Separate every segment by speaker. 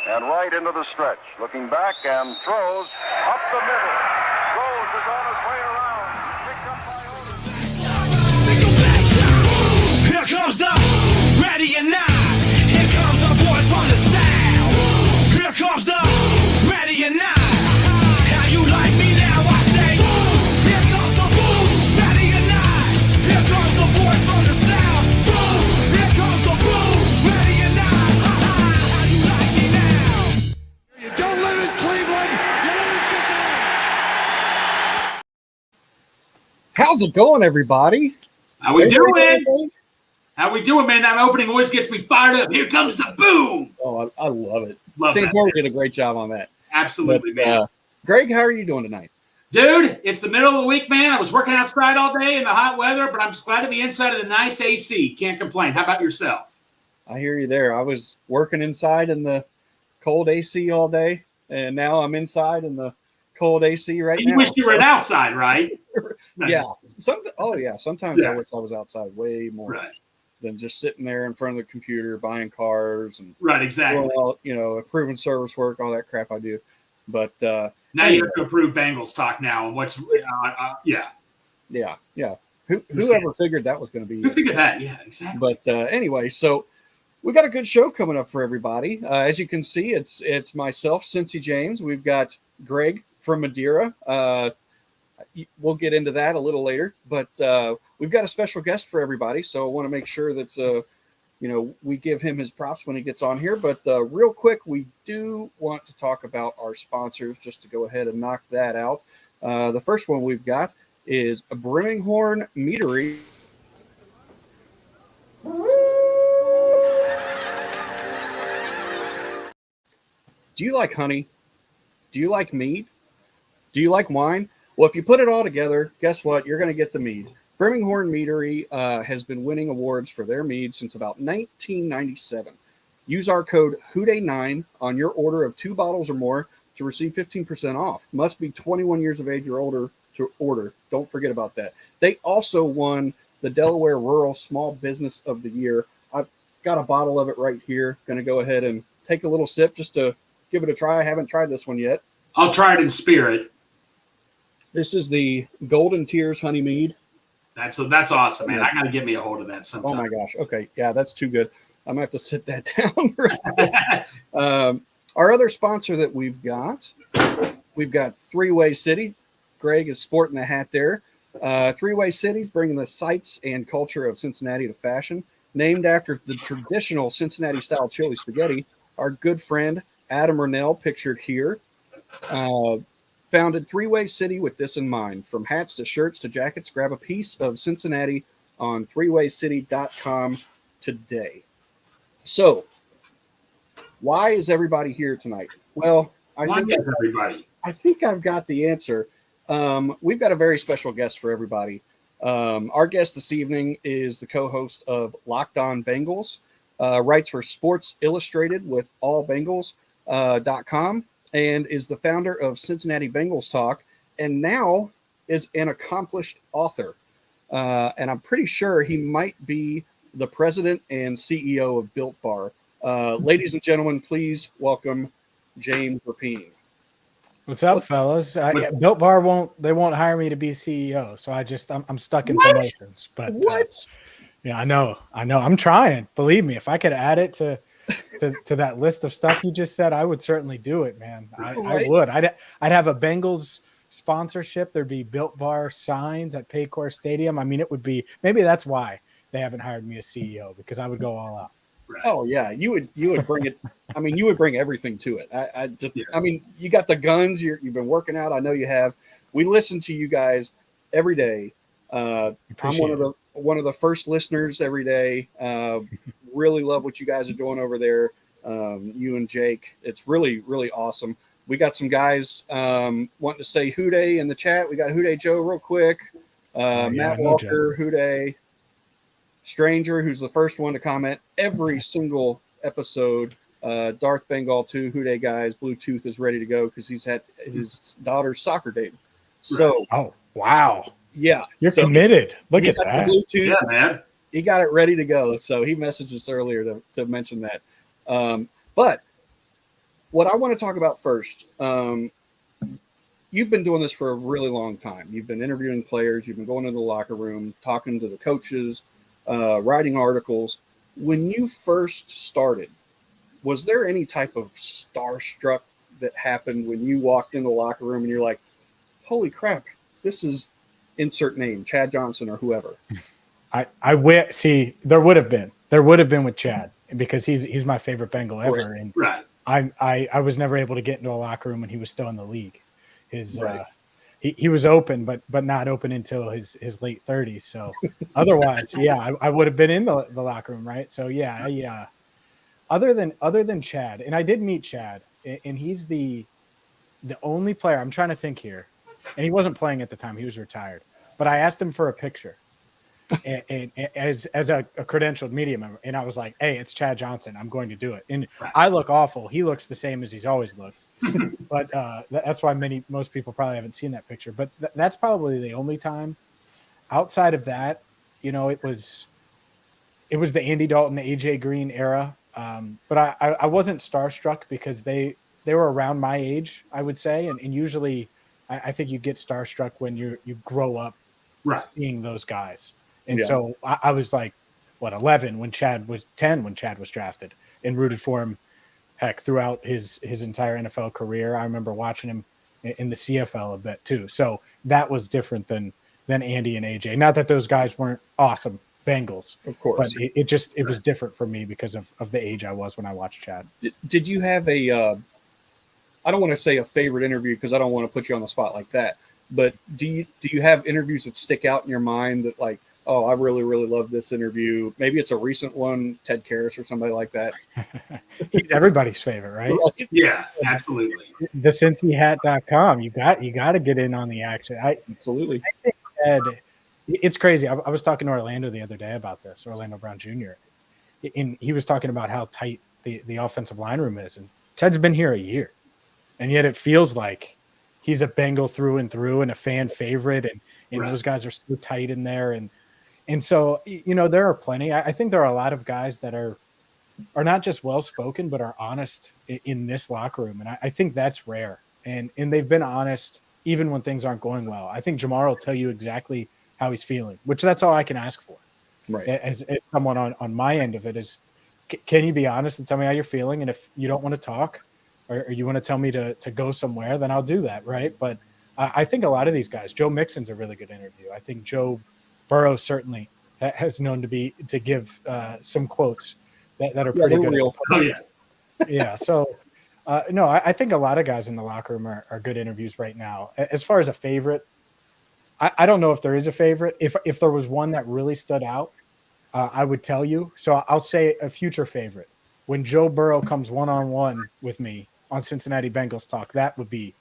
Speaker 1: and right into the stretch. Looking back and throws up the middle. Rose is on his way around. Picked up by Otis.
Speaker 2: Here comes the ready and nine. Here comes the boys from the south. Here comes the ready and nine. How you like me now? I say, here comes the boom, ready and nine. Here comes the boys from the south. Boom, here comes the boom, ready and nine. How you like me now?
Speaker 3: You don't live in Cleveland, you live in Cincinnati.
Speaker 4: How's it going, everybody?
Speaker 5: How we doing? How we doing, man? That opening always gets me fired up. Here comes the boom.
Speaker 4: Oh, I love it.
Speaker 5: Love
Speaker 4: Santori did a great job on that.
Speaker 5: Absolutely,
Speaker 4: But,
Speaker 5: man.
Speaker 4: Greg, how are you doing tonight?
Speaker 5: Dude, it's the middle of the week, man. I was working outside all day in the hot weather, but I'm just glad to be inside of the nice AC. Can't complain. How about yourself?
Speaker 4: I hear you there. I was working inside in the cold AC all day, and now I'm inside in the cold AC right now.
Speaker 5: You wish you were outside, right?
Speaker 4: Yeah. Sometimes I wish I was outside way more than just sitting there in front of the computer buying cars and
Speaker 5: exactly.
Speaker 4: Well, approving service work, all that crap I do. But
Speaker 5: now you have to approve Bengals talk now and what's
Speaker 4: yeah. Whoever figured that was going to be?
Speaker 5: Who figured that? Yeah, exactly.
Speaker 4: But anyway, so we got a good show coming up for everybody. As you can see, it's myself, Cincy James. We've got Greg from Madeira. We'll get into that a little later, but we've got a special guest for everybody. So I want to make sure that we give him his props when he gets on here. But real quick, we do want to talk about our sponsors just to go ahead and knock that out. The first one we've got is Brimminghorn Meadery. Do you like honey? Do you like mead? Do you like wine? Well, if you put it all together, guess what? You're going to get the mead. Brimminghorn Meadery has been winning awards for their mead since about 1997. Use our code HOODAY9 on your order of 2 bottles or more to receive 15% off. Must be 21 years of age or older to order. Don't forget about that. They also won the Delaware Rural Small Business of the Year. I've got a bottle of it right here. Going to go ahead and take a little sip just to give it a try. I haven't tried this one yet.
Speaker 5: I'll try it in spirit.
Speaker 4: This is the Golden Tears Honey Mead.
Speaker 5: That's awesome, man. I got to get me a hold of that sometime.
Speaker 4: Oh, my gosh. Okay. Yeah, that's too good. I'm going to have to sit that down. Our other sponsor that we've got Three-Way City. Greg is sporting the hat there. Three-Way City's bringing the sights and culture of Cincinnati to fashion. Named after the traditional Cincinnati-style chili spaghetti, our good friend Adam Rennell, pictured here, founded Three-Way City with this in mind. From hats to shirts to jackets, grab a piece of Cincinnati on threewaycity.com today. So, why is everybody here tonight? Well, I think I've got the answer. We've got a very special guest for everybody. Our guest this evening is the co-host of Locked On Bengals, writes for Sports Illustrated with allbengals.com, and is the founder of Cincinnati Bengals Talk, and now is an accomplished author. And I'm pretty sure he might be the president and CEO of Built Bar. Ladies and gentlemen, please welcome James Rapien.
Speaker 6: What's up, fellas? Built Bar won't hire me to be CEO, so I'm stuck in promotions. But yeah, I know. I'm trying. Believe me, if I could add it to that list of stuff you just said, I would certainly do it, man. I would. I'd have a Bengals sponsorship. There'd be Built Bar signs at Paycor Stadium. I mean, it would be. Maybe that's why they haven't hired me as CEO, because I would go all out.
Speaker 4: Right. Oh yeah, you would bring it. I mean, you would bring everything to it. I mean, you got the guns. You've been working out. I know you have. We listen to you guys every day. I'm one of the first listeners every day. Really love what you guys are doing over there. You and Jake, it's really, really awesome. We got some guys wanting to say Hooday in the chat. We got Hooday Joe real quick. Matt Walker, Hooday. Stranger, who's the first one to comment every single episode. Darth Bengal 2, Hooday guys. Bluetooth is ready to go because he's had his daughter's soccer date. So,
Speaker 6: oh wow,
Speaker 4: yeah,
Speaker 6: you're committed. Look at that.
Speaker 4: Bluetooth,
Speaker 5: yeah, man.
Speaker 4: He got it ready to go. So he messaged us earlier to mention that. But what I want to talk about first, you've been doing this for a really long time. You've been interviewing players. You've been going into the locker room, talking to the coaches, writing articles. When you first started, was there any type of starstruck that happened when you walked in the locker room and you're like, holy crap, this is insert name, Chad Johnson or whoever?
Speaker 6: I see there would have been with Chad because he's my favorite Bengal ever. And I was never able to get into a locker room when he was still in the league. He was open, but not open until his late 30s. So otherwise, yeah, I would have been in the locker room, right? So yeah, other than Chad, and I did meet Chad, and he's the only player. I'm trying to think here, and he wasn't playing at the time; he was retired. But I asked him for a picture, and as a credentialed media member, and I was like, "Hey, it's Chad Johnson. I'm going to do it." And I look awful. He looks the same as he's always looked. But that's why most people probably haven't seen that picture. But that's probably the only time. Outside of that, it was the Andy Dalton, AJ Green era. But I wasn't starstruck because they were around my age, I would say, and usually I think you get starstruck when you grow up seeing those guys. And so I was like, 11 when Chad was 10 when Chad was drafted, and rooted for him. Heck, throughout his entire NFL career. I remember watching him in the CFL a bit too. So that was different than Andy and AJ. Not that those guys weren't awesome Bengals,
Speaker 4: of course,
Speaker 6: but it was different for me because of the age I was when I watched Chad.
Speaker 4: Did you have a? I don't want to say a favorite interview because I don't want to put you on the spot like that. But do you have interviews that stick out in your mind that like, oh, I really, really love this interview. Maybe it's a recent one, Ted Karras or somebody like that.
Speaker 6: He's everybody's favorite, right?
Speaker 5: Yeah, absolutely.
Speaker 6: The CincyHat.com. You got to get in on the action.
Speaker 4: Absolutely.
Speaker 6: I think Ted, it's crazy. I was talking to Orlando the other day about this, Orlando Brown Jr. And he was talking about how tight the offensive line room is. And Ted's been here a year. And yet it feels like he's a Bengal through and through and a fan favorite. And those guys are so tight in there. And so, there are plenty. I think there are a lot of guys that are not just well-spoken, but are honest in this locker room. And I think that's rare. And they've been honest even when things aren't going well. I think Jamar will tell you exactly how he's feeling, which that's all I can ask for.
Speaker 4: Right.
Speaker 6: As someone on my end of it is, can you be honest and tell me how you're feeling? And if you don't want to talk or you want to tell me to go somewhere, then I'll do that, right? But I think a lot of these guys, Joe Mixon's a really good interview. I think Joe Burrow certainly has known to give some quotes that are pretty good.
Speaker 4: Real.
Speaker 5: Oh, yeah.
Speaker 6: Yeah. So, no, I think a lot of guys in the locker room are good interviews right now. As far as a favorite, I don't know if there is a favorite. If there was one that really stood out, I would tell you. So I'll say a future favorite. When Joe Burrow comes one-on-one with me on Cincinnati Bengals Talk, that would be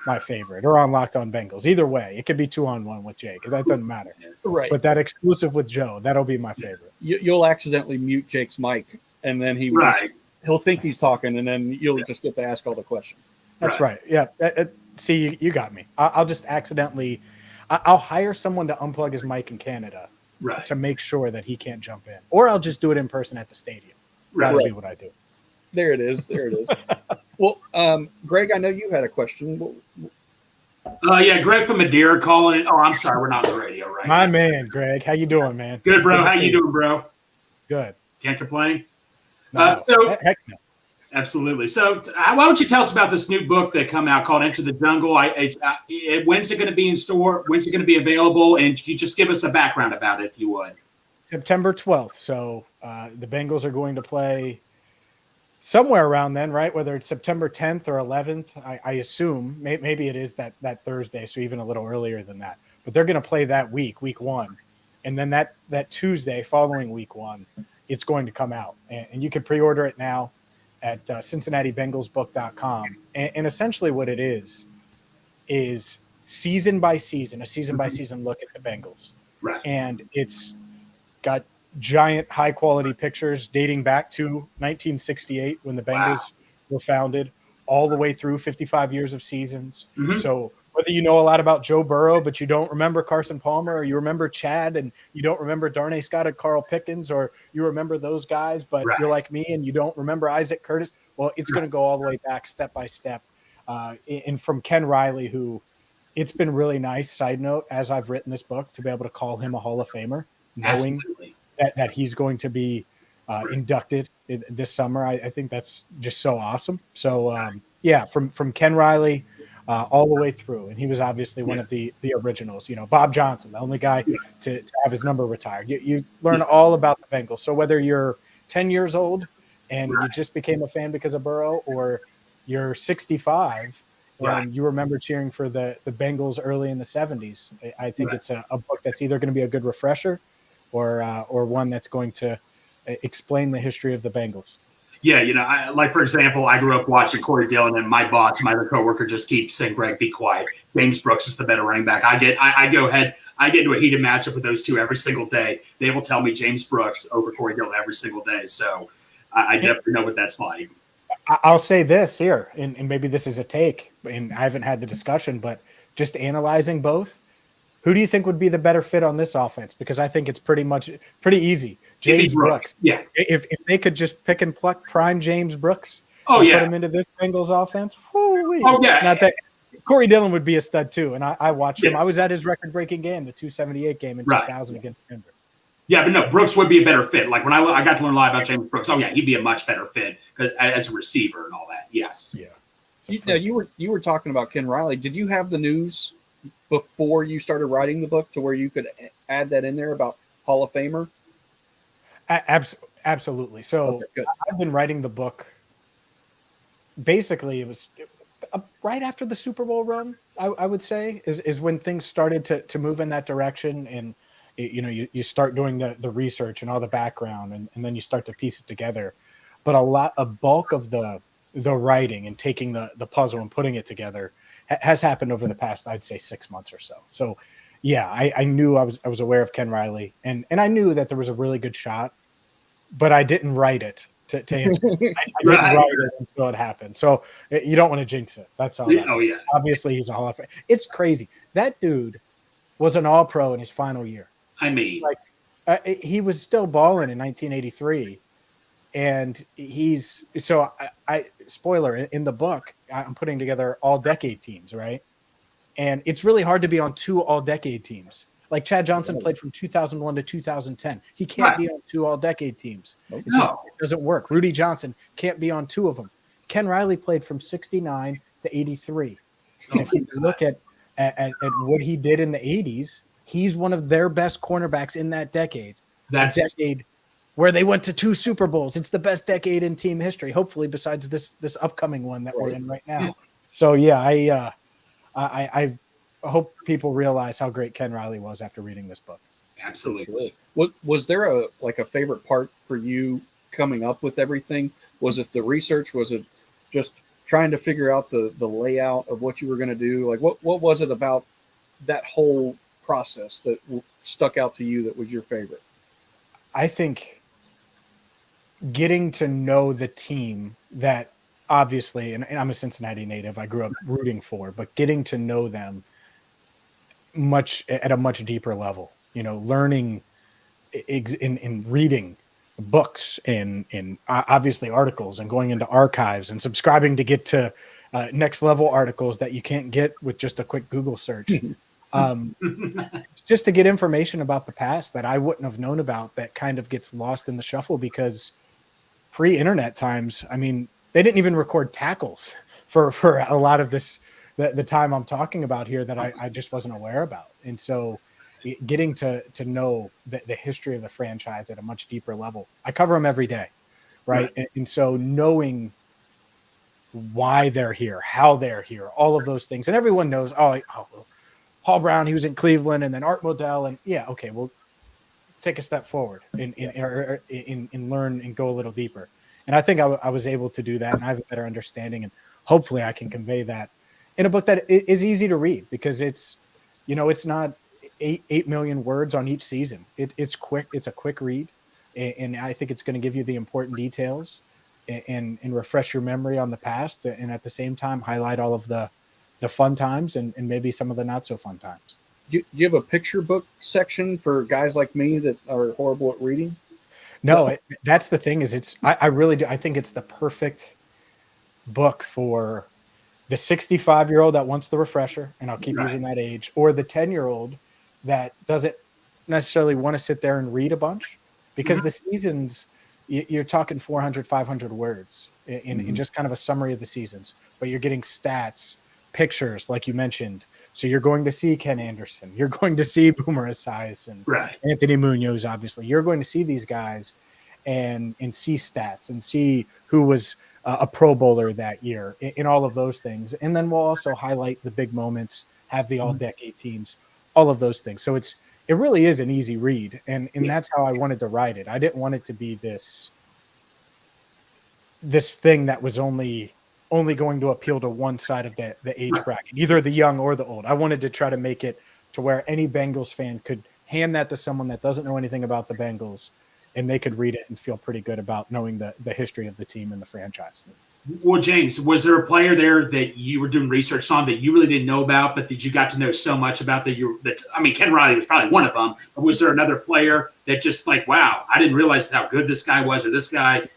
Speaker 6: my favorite, or on Locked On Bengals. Either way, it could be 2-on-1 with Jake. That doesn't matter.
Speaker 4: Right.
Speaker 6: But that exclusive with Joe, that'll be my favorite.
Speaker 4: You'll accidentally mute Jake's mic, and then he'll think he's talking, and then you'll just get to ask all the questions.
Speaker 6: That's right. Yeah. See, you got me. I'll just accidentally – I'll hire someone to unplug his mic in Canada to make sure that he can't jump in. Or I'll just do it in person at the stadium. That'll be what I do.
Speaker 4: There it is. Well, Greg, I know you had a question.
Speaker 5: Yeah, Greg from Madeira calling it. Oh, I'm sorry, we're not on the radio, right?
Speaker 6: My man, Greg. How you doing, man?
Speaker 5: Good, bro. How you doing, bro?
Speaker 6: Good.
Speaker 5: Can't complain?
Speaker 6: No. Heck no.
Speaker 5: Absolutely. So why don't you tell us about this new book that come out called Enter the Jungle? When's it going to be in store? When's it going to be available? And you just give us a background about it, if you would. September
Speaker 6: 12th. So the Bengals are going to play somewhere around then, right? Whether it's September 10th or 11th, I assume. Maybe it is that Thursday, so even a little earlier than that. But they're going to play that week 1. And then that Tuesday following week 1, it's going to come out. And you can pre-order it now at CincinnatiBengalsBook.com. And essentially what it is season by season look at the Bengals.
Speaker 5: Right.
Speaker 6: And it's got giant high-quality pictures dating back to 1968 when the Bengals were founded, all the way through 55 years of seasons. Mm-hmm. So whether you know a lot about Joe Burrow, but you don't remember Carson Palmer, or you remember Chad and you don't remember Darnay Scott and Carl Pickens, or you remember those guys, but you're like me and you don't remember Isaac Curtis, Well, it's going to go all the way back step by step. And from Ken Riley, who it's been really nice, side note, as I've written this book, to be able to call him a Hall of Famer, knowing that he's going to be inducted this summer. I think that's just so awesome. So, from Ken Riley all the way through. And he was obviously one of the originals. Bob Johnson, the only guy to have his number retired. You learn all about the Bengals. So whether you're 10 years old and you just became a fan because of Burrow, or you're 65 and you remember cheering for the Bengals early in the 70s, I think it's a book that's either going to be a good refresher or one that's going to explain the history of the Bengals.
Speaker 5: Yeah, like, for example, I grew up watching Corey Dillon, and my boss, my other coworker, just keeps saying, Greg, be quiet. James Brooks is the better running back. I get into a heated matchup with those two every single day. They will tell me James Brooks over Corey Dillon every single day. So I definitely know what that's like.
Speaker 6: I'll say this here, and maybe this is a take, and I haven't had the discussion, but just analyzing both, who do you think would be the better fit on this offense? Because I think it's pretty easy. James Brooks.
Speaker 5: Yeah.
Speaker 6: If they could just pick and pluck prime James Brooks
Speaker 5: put
Speaker 6: him into this Bengals offense. Whoo-wee.
Speaker 5: Oh, yeah.
Speaker 6: Not that Corey Dillon would be a stud too. And I watched him. I was at his record-breaking game, the 278 game in 2000 against Denver.
Speaker 5: Yeah, but no, Brooks would be a better fit. Like, when I got to learn a lot about James Brooks, he'd be a much better fit as a receiver and all that. Yes.
Speaker 6: Yeah.
Speaker 4: You were talking about Ken Riley. Did you have the news before you started writing the book to where you could add that in there about Hall of Famer?
Speaker 6: Absolutely. So I've been writing the book. Basically, it was right after the Super Bowl run, I would say, is when things started to move in that direction. And, you start doing the research and all the background, and then you start to piece it together. But a bulk of the writing and taking the puzzle and putting it together has happened over the past, I'd say, 6 months or so. So, yeah, I knew I was aware of Ken Riley, and I knew that there was a really good shot, but I didn't write it to answer. I didn't write it until it happened. So you don't want to jinx it. That's all. Obviously, he's a Hall of Fame. It's crazy. That dude was an All-Pro in his final year.
Speaker 5: I mean,
Speaker 6: he was still balling in 1983, and spoiler, in the book, I'm putting together all-decade teams, right? And it's really hard to be on two all-decade teams. Like, Chad Johnson played from 2001 to 2010. He can't be on two all-decade teams. It doesn't work. Rudy Johnson can't be on two of them. Ken Riley played from 69 to 83. And if you look at what he did in the 80s, he's one of their best cornerbacks in that decade. That decade where they went to 2 Super Bowls. It's the best decade in team history, hopefully, besides this upcoming one that we're in right now. So, yeah, I hope people realize how great Ken Riley was after reading this book.
Speaker 5: Absolutely.
Speaker 4: Was there a favorite part for you coming up with everything? Was it the research? Was it just trying to figure out the layout of what you were going to do? Like, what was it about that whole process that stuck out to you that was your favorite?
Speaker 6: I think getting to know the team that obviously, and I'm a Cincinnati native, I grew up rooting for, but getting to know them at a much deeper level, learning in reading books and obviously articles, and going into archives and subscribing to get to next level articles that you can't get with just a quick Google search. Just to get information about the past that I wouldn't have known about, that kind of gets lost in the shuffle, because pre-internet times, I mean, they didn't even record tackles for a lot of this, the time I'm talking about here, that I just wasn't aware about. And so getting to know the history of the franchise at a much deeper level, I cover them every day, right? And so knowing why they're here, how they're here, all of those things. And everyone knows, Paul Brown, he was in Cleveland, and then Art Modell, and we'll take a step forward and learn and go a little deeper. And I think I was able to do that, and I have a better understanding, and hopefully I can convey that in a book that is easy to read, because it's not 8 million words on each season. It's quick. It's a quick read, and I think it's going to give you the important details and refresh your memory on the past, and at the same time highlight all of the fun times and maybe some of the not so fun times.
Speaker 4: Do you have a picture book section for guys like me that are horrible at reading?
Speaker 6: No, that's the thing, is I really do. I think it's the perfect book for the 65-year-old that wants the refresher, and I'll keep using that age, or the 10-year-old that doesn't necessarily want to sit there and read a bunch, because the seasons, you're talking 400, 500 words in just kind of a summary of the seasons, but you're getting stats, pictures, like you mentioned. So you're going to see Ken Anderson, you're going to see Boomer Esiason, Anthony Munoz, obviously. You're going to see these guys and see stats and see who was a Pro Bowler that year in all of those things. And then we'll also highlight the big moments, have the all-decade teams, all of those things. So it really is an easy read, and that's how I wanted to write it. I didn't want it to be this thing that was only going to appeal to one side of the age bracket, either the young or the old. I wanted to try to make it to where any Bengals fan could hand that to someone that doesn't know anything about the Bengals, and they could read it and feel pretty good about knowing the history of the team and the franchise.
Speaker 5: Well, James, was there a player there that you were doing research on that you really didn't know about, but that you got to know so much about Ken Riley was probably one of them, but was there another player that just like, wow, I didn't realize how good this guy was, or this guy,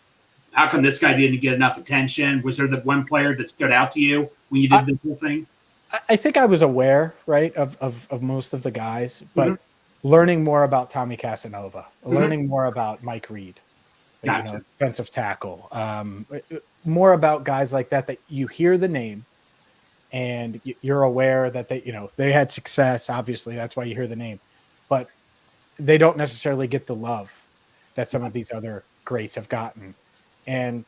Speaker 5: how come this guy didn't get enough attention? Was there the one player that stood out to you when you did this whole thing?
Speaker 6: I think I was aware, right, of most of the guys, but learning more about Tommy Casanova, learning more about Mike Reed, defensive tackle, more about guys like that you hear the name and you're aware that they had success. Obviously, that's why you hear the name, but they don't necessarily get the love that some of these other greats have gotten, and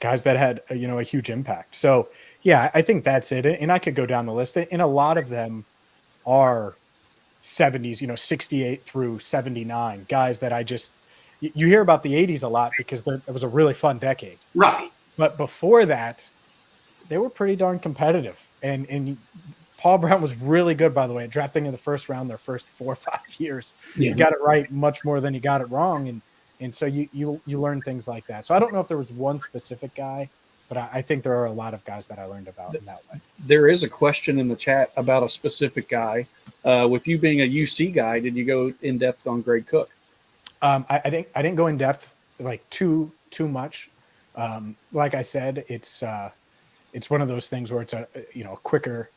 Speaker 6: guys that had a huge impact. So yeah, I think that's it. And I could go down the list, and a lot of them are 70s, 68 through 79 guys that you hear about the 80s a lot because it was a really fun decade.
Speaker 5: Right.
Speaker 6: But before that, they were pretty darn competitive. And Paul Brown was really good, by the way, at drafting in the first round their first 4 or 5 years. Yeah. You got it right much more than you got it wrong. And so you learn things like that. So I don't know if there was one specific guy, but I think there are a lot of guys that I learned about in that way.
Speaker 4: There is a question in the chat about a specific guy. With you being a UC guy, did you go in depth on Greg Cook?
Speaker 6: I didn't go in depth like too much. Like I said, it's one of those things where it's a quicker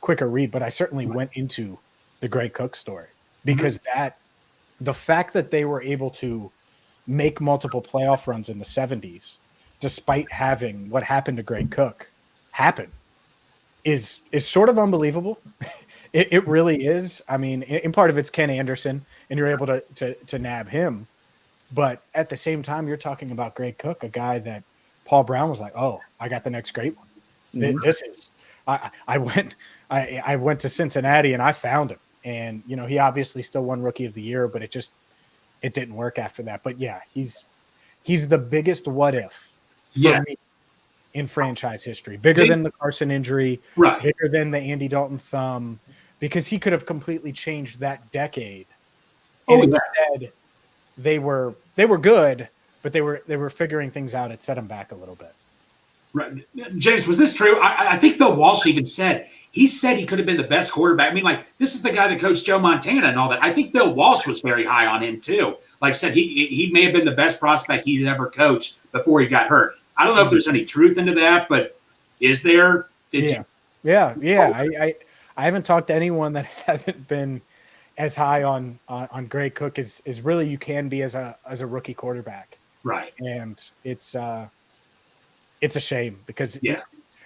Speaker 6: read, but I certainly went into the Greg Cook story because the fact that they were able to make multiple playoff runs in the 70s, despite having what happened to Greg Cook happen, is sort of unbelievable. It really is. I mean, in part of it's Ken Anderson, and you're able to nab him. But at the same time, you're talking about Greg Cook, a guy that Paul Brown was like, oh, I got the next great one. This is I went to Cincinnati and I found him. And, he obviously still won Rookie of the Year, but it didn't work after that. But yeah, he's the biggest what if for me in franchise history. Bigger than the Carson injury, bigger than the Andy Dalton thumb, because he could have completely changed that decade. And instead, they were good, but they were figuring things out. It set them back a little bit.
Speaker 5: Right. James, was this true? I think Bill Walsh even said he could have been the best quarterback. I mean, like, this is the guy that coached Joe Montana and all that. I think Bill Walsh was very high on him too. Like I said, he may have been the best prospect he'd ever coached before he got hurt. I don't know if there's any truth into that, but is there?
Speaker 6: Yeah. I haven't talked to anyone that hasn't been as high on Greg Cook as really you can be as a rookie quarterback.
Speaker 5: Right.
Speaker 6: And it's a shame because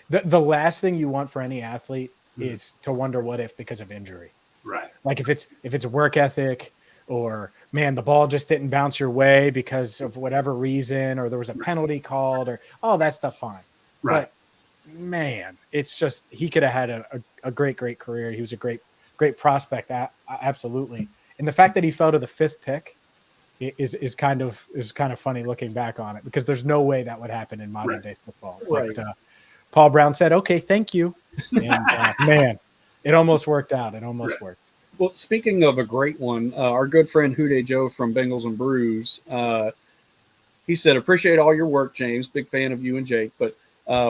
Speaker 6: the last thing you want for any athlete is to wonder what if because of injury.
Speaker 5: Right.
Speaker 6: Like if it's work ethic, or man, the ball just didn't bounce your way because of whatever reason, or there was a penalty called, or that stuff fine.
Speaker 5: Right.
Speaker 6: But man, it's just he could have had a great career. He was a great prospect, absolutely. And the fact that he fell to the 5th pick is kind of funny looking back on it, because there's no way that would happen in modern day football.
Speaker 4: Right.
Speaker 6: But Paul Brown said, "Okay, thank you," and man, it almost worked out. It almost worked.
Speaker 4: Well, speaking of a great one, our good friend Hude Joe from Bengals and Brews, he said, "Appreciate all your work, James. Big fan of you and Jake. But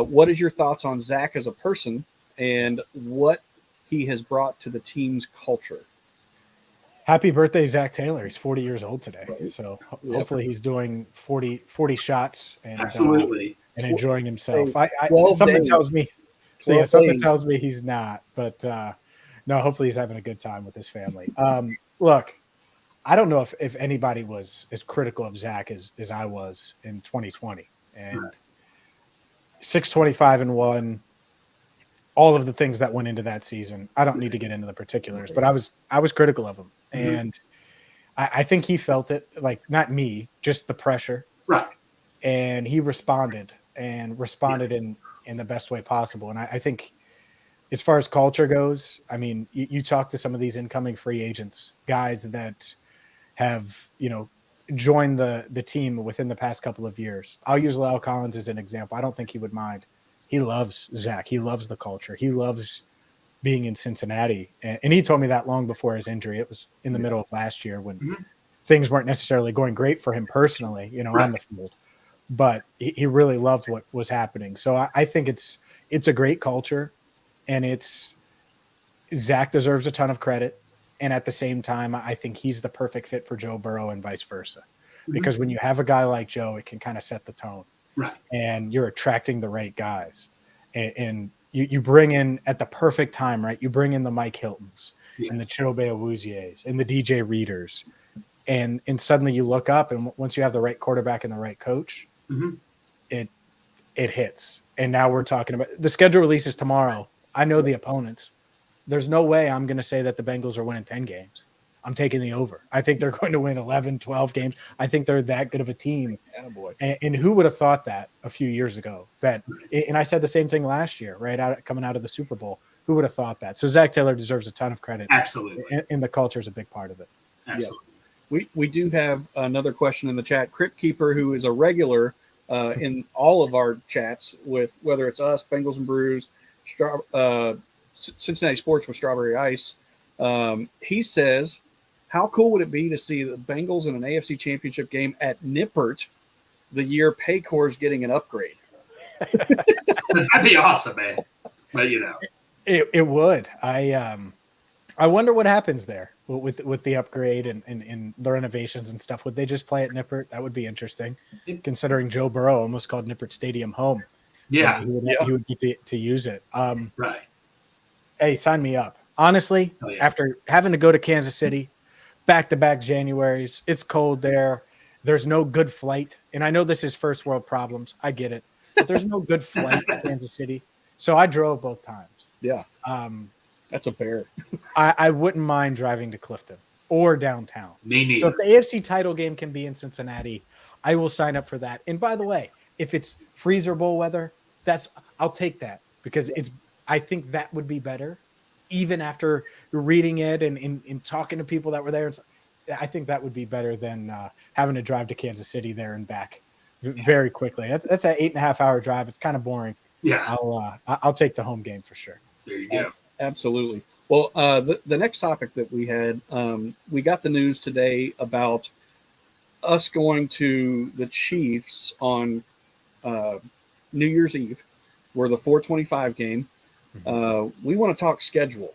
Speaker 4: what is your thoughts on Zach as a person and what he has brought to the team's culture?"
Speaker 6: Happy birthday, Zach Taylor. He's 40 years old today. So hopefully he's doing 40 shots. And,
Speaker 5: absolutely.
Speaker 6: and enjoying himself.
Speaker 4: 12
Speaker 6: something
Speaker 4: days.
Speaker 6: tells me,
Speaker 4: 12
Speaker 6: something
Speaker 4: days.
Speaker 6: tells me he's not. But no, hopefully he's having a good time with his family. Look, I don't know if anybody was as critical of Zach as I was in 2020, and 625-1. All of the things that went into that season. I don't need to get into the particulars, but I was critical of him, and I think he felt it, like not me, just the pressure,
Speaker 5: right?
Speaker 6: And he responded in the best way possible. And I think, as far as culture goes, I mean, you talk to some of these incoming free agents, guys that have joined the team within the past couple of years. I'll use Lyle Collins as an example. I don't think he would mind. He loves Zach. He loves the culture. He loves being in Cincinnati. And he told me that long before his injury. It was in the middle of last year when things weren't necessarily going great for him personally, on the field. But he really loved what was happening. So I think it's a great culture, and Zach deserves a ton of credit. And at the same time, I think he's the perfect fit for Joe Burrow and vice versa. Because when you have a guy like Joe, it can kind of set the tone.
Speaker 5: Right.
Speaker 6: And you're attracting the right guys. And you bring in at the perfect time, right? You bring in the Mike Hiltons and the Chidobe Awuzies and the DJ Readers. And suddenly you look up, and once you have the right quarterback and the right coach, it hits. And now we're talking about the schedule releases tomorrow. I know the opponents. There's no way I'm going to say that the Bengals are winning 10 games. I'm taking the over. I think they're going to win 11, 12 games. I think they're that good of a team. And who would have thought that a few years ago? And I said the same thing last year, right? Coming out of the Super Bowl. Who would have thought that? So Zach Taylor deserves a ton of credit.
Speaker 5: Absolutely.
Speaker 6: And the culture is a big part of it.
Speaker 5: Absolutely.
Speaker 4: Yeah. We do have another question in the chat. Crypt Keeper, who is a regular in all of our chats, with whether it's us, Bengals and Brews, Cincinnati Sports with Strawberry Ice. He says, how cool would it be to see the Bengals in an AFC Championship game at Nippert the year Paycor's getting an upgrade?
Speaker 5: That'd be awesome, man. But
Speaker 6: it would. I wonder what happens there with the upgrade and the renovations and stuff. Would they just play at Nippert? That would be interesting, considering Joe Burrow almost called Nippert Stadium home.
Speaker 5: Yeah,
Speaker 6: he would get to use it.
Speaker 5: Right.
Speaker 6: Hey, sign me up. Honestly, after having to go to Kansas City, back-to-back Januaries, it's cold there. There's no good flight. And I know this is first world problems. I get it. But there's no good flight to Kansas City. So I drove both times.
Speaker 4: Yeah. That's a bear.
Speaker 6: I wouldn't mind driving to Clifton or downtown.
Speaker 5: Me neither.
Speaker 6: So if the AFC title game can be in Cincinnati, I will sign up for that. And by the way, if it's freezer bowl weather, I'll take that, because I think that would be better. Even after reading it and talking to people that were there, I think that would be better than having to drive to Kansas City there and back very quickly. That's an 8.5-hour drive. It's kind of boring.
Speaker 5: Yeah,
Speaker 6: I'll take the home game for sure.
Speaker 5: There you go.
Speaker 4: Absolutely. Well, the next topic that we had, we got the news today about us going to the Chiefs on New Year's Eve. We're the 425 game. We want to talk schedule.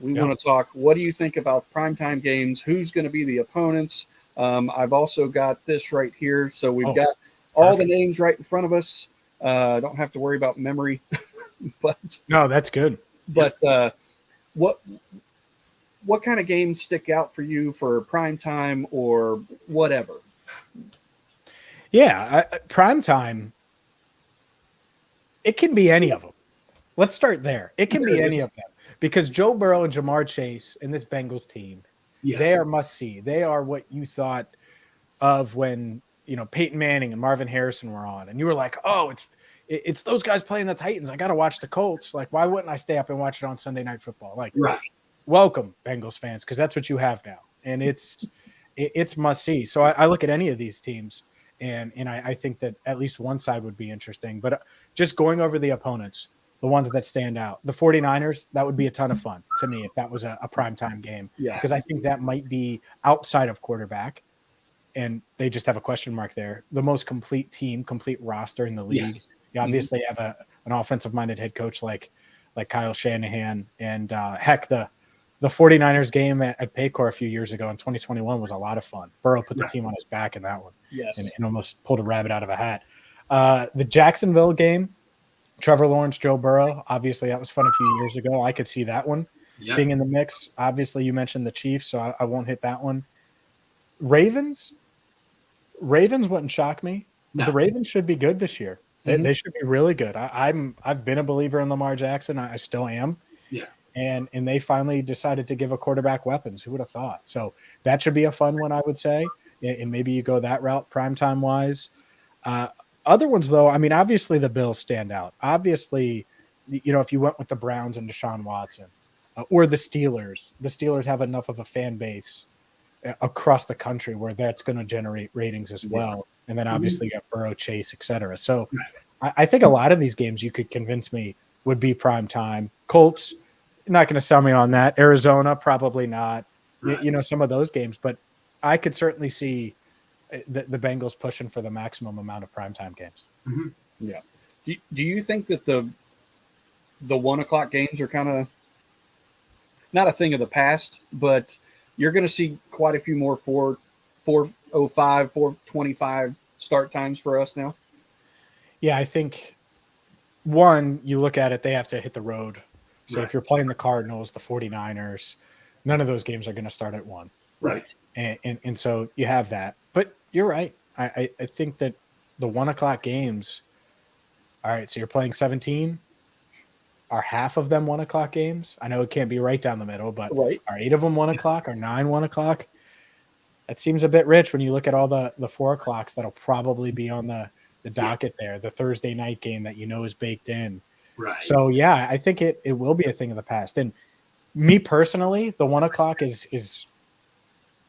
Speaker 4: We want to talk, what do you think about primetime games? Who's going to be the opponents? I've also got this right here. So we've got all the names right in front of us. Don't have to worry about memory. But
Speaker 6: no, that's good.
Speaker 4: But what kind of games stick out for you for primetime or whatever?
Speaker 6: Yeah, primetime, it can be any of them. Let's start there. It can be any of them, because Joe Burrow and Jamar Chase and this Bengals team, they are must-see. They are what you thought of when, Peyton Manning and Marvin Harrison were on, and you were like, oh, it's those guys playing the Titans. I got to watch the Colts. Like, why wouldn't I stay up and watch it on Sunday Night Football? Like, welcome, Bengals fans, because that's what you have now, and it's must-see. So I look at any of these teams, and I think that at least one side would be interesting. But just going over the opponents, the ones that stand out. The 49ers, that would be a ton of fun to me if that was a primetime game. Yeah. Because I think that might be outside of quarterback, and they just have a question mark there. The most complete team, complete roster in the league. Yes. You obviously have an offensive-minded head coach like Kyle Shanahan. And, heck, the 49ers game at Paycor a few years ago in 2021 was a lot of fun. Burrow put the team on his back in that one. Yes. And almost pulled a rabbit out of a hat. The Jacksonville game, Trevor Lawrence, Joe Burrow. Obviously, that was fun a few years ago. I could see that one being in the mix. Obviously, you mentioned the Chiefs, so I won't hit that one. Ravens wouldn't shock me. No. The Ravens should be good this year. They should be really good. I've been a believer in Lamar Jackson. I still am.
Speaker 5: Yeah.
Speaker 6: And they finally decided to give a quarterback weapons. Who would have thought? So that should be a fun one, I would say. And maybe you go that route primetime wise. Other ones, though, I mean, obviously the Bills stand out. Obviously, if you went with the Browns and Deshaun Watson or the Steelers have enough of a fan base across the country where that's going to generate ratings as well. And then obviously you have Burrow, Chase, et cetera. So I think a lot of these games you could convince me would be prime time. Colts, not going to sell me on that. Arizona, probably not. Right. Some of those games. But I could certainly see the Bengals pushing for the maximum amount of primetime games.
Speaker 4: Mm-hmm. Yeah. Do you think that the 1 o'clock games are kind of not a thing of the past, but you're going to see quite a few more 4:05, 4:25 start times for us now?
Speaker 6: Yeah, I think one, you look at it, they have to hit the road. So if you're playing the Cardinals, the 49ers, none of those games are going to start at 1.
Speaker 5: Right.
Speaker 6: And so you have that. But you're right. I think that the 1 o'clock games, all right, so you're playing 17. Are half of them 1 o'clock games? I know it can't be right down the middle, but are 8 of them 1 o'clock? Are 9 1 o'clock? That seems a bit rich when you look at all the 4 o'clocks that'll probably be on the docket there, the Thursday night game that is baked in.
Speaker 5: Right.
Speaker 6: So, yeah, I think it will be a thing of the past. And me personally, the 1 o'clock is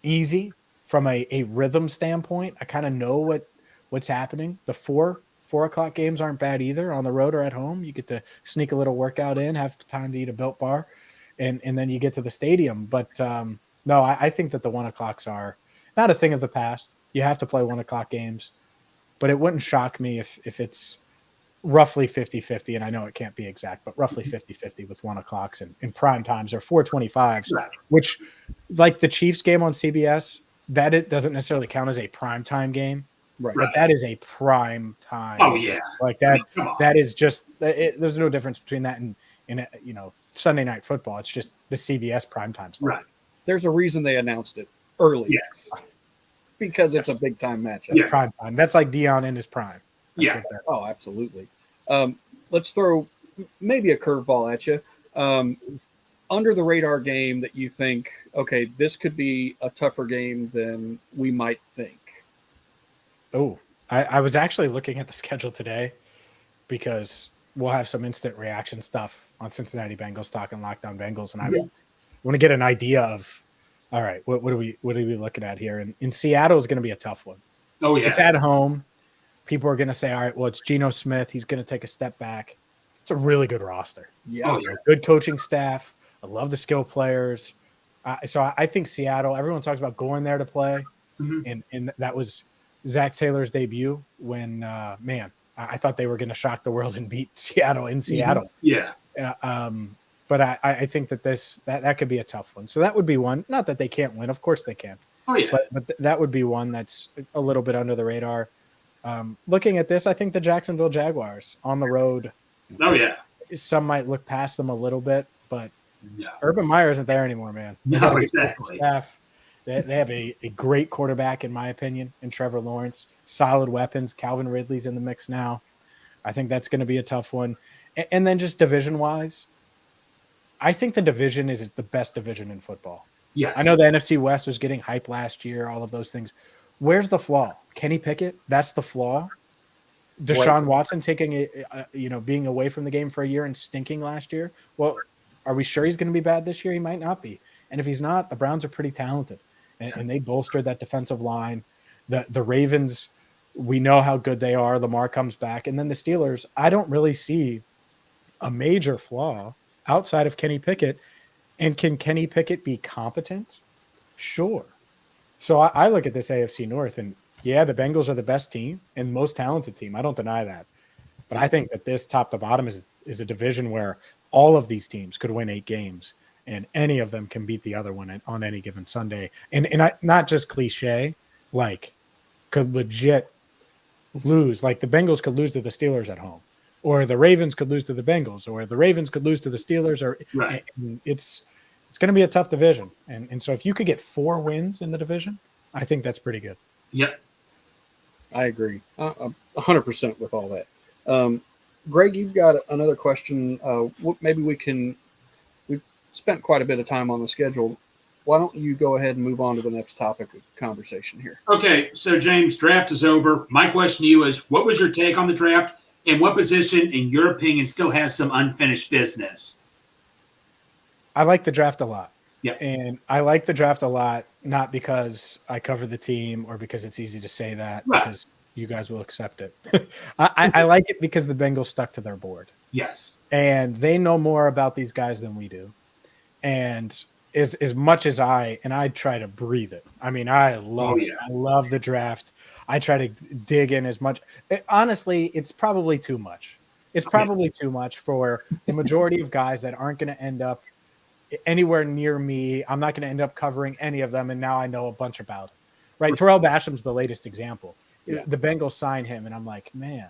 Speaker 6: easy from a rhythm standpoint. I kind of know what's happening. The 4 o'clock games aren't bad either on the road or at home. You get to sneak a little workout in, have time to eat a Built Bar, and then you get to the stadium. But, no, I think that the 1 o'clocks are not a thing of the past. You have to play 1 o'clock games. But it wouldn't shock me if it's roughly 50-50, and I know it can't be exact, but roughly 50-50 with 1 o'clocks in prime times or 4:25s, which, like the Chiefs game on CBS, that it doesn't necessarily count as a prime time game, but that is a prime time.
Speaker 5: Oh yeah,
Speaker 6: like that. That is just there's no difference between that and Sunday Night Football. It's just the CBS prime time stuff.
Speaker 5: Right.
Speaker 4: There's a reason they announced it early.
Speaker 5: Yes.
Speaker 4: Because it's a big time match.
Speaker 6: That's prime time. That's like Dion in his prime.
Speaker 5: That's
Speaker 4: Oh, absolutely. Let's throw maybe a curveball at you. Under the radar game that you think, okay, this could be a tougher game than we might think.
Speaker 6: Oh, I was actually looking at the schedule today because we'll have some instant reaction stuff on Cincinnati Bengals talking Lockdown Bengals, and I want to get an idea of, all right, what are we looking at here? And in Seattle is going to be a tough one.
Speaker 5: Oh yeah,
Speaker 6: it's at home. People are going to say, all right, well, it's Geno Smith. He's going to take a step back. It's a really good roster.
Speaker 4: Yeah,
Speaker 6: good coaching staff. I love the skill players. So I think Seattle. Everyone talks about going there to play, and that was Zach Taylor's debut. When I thought they were going to shock the world and beat Seattle in Seattle.
Speaker 5: Yeah.
Speaker 6: But I think that that could be a tough one. So that would be one. Not that they can't win. Of course they can.
Speaker 5: Oh, yeah.
Speaker 6: But that would be one that's a little bit under the radar. Looking at this, I think the Jacksonville Jaguars on the road.
Speaker 5: Oh, yeah.
Speaker 6: Some might look past them a little bit, but Urban Meyer isn't there anymore, man.
Speaker 5: No, exactly.
Speaker 6: Staff. They have a great quarterback, in my opinion, in Trevor Lawrence. Solid weapons. Calvin Ridley's in the mix now. I think that's going to be a tough one. And then just division-wise, I think the division is the best division in football.
Speaker 5: Yes.
Speaker 6: I know the NFC West was getting hype last year, all of those things. Where's the flaw? Kenny Pickett, that's the flaw. Deshaun Watson taking being away from the game for a year and stinking last year. Well, are we sure he's going to be bad this year? He might not be. And if he's not, the Browns are pretty talented. And they bolstered that defensive line. The Ravens, we know how good they are. Lamar comes back. And then the Steelers, I don't really see a major flaw outside of Kenny Pickett. And can Kenny Pickett be competent? Sure. So I look at this AFC North, and yeah, the Bengals are the best team and most talented team. I don't deny that. But I think that this top to bottom is a division where all of these teams could win 8 games, and any of them can beat the other one on any given Sunday. And not just cliche, like could legit lose. Like the Bengals could lose to the Steelers at home, or the Ravens could lose to the Bengals, or the Ravens could lose to the Steelers. Or it's going to be a tough division. And so if you could get 4 wins in the division, I think that's pretty good.
Speaker 5: Yep.
Speaker 4: I agree. 100% with all that. Greg, you've got another question. Maybe we've spent quite a bit of time on the schedule. Why don't you go ahead and move on to the next topic of conversation here?
Speaker 5: Okay, so James, draft is over. My question to you is, what was your take on the draft, and what position, in your opinion, still has some unfinished business?
Speaker 6: I like the draft a lot.
Speaker 5: Yeah.
Speaker 6: And I like the draft a lot, not because I cover the team or because it's easy to say that,
Speaker 5: Right.
Speaker 6: because you guys will accept it. I like it because the Bengals stuck to their board.
Speaker 5: Yes.
Speaker 6: And they know more about these guys than we do. And as much as I try to breathe it. I mean, I love it. I love the draft. I try to dig in as much. Honestly, it's probably too much. It's probably too much for the majority of guys that aren't going to end up anywhere near me. I'm not going to end up covering any of them. And now I know a bunch about it. Right. Terrell Basham's the latest example. Yeah. The Bengals signed him, and I'm like, man,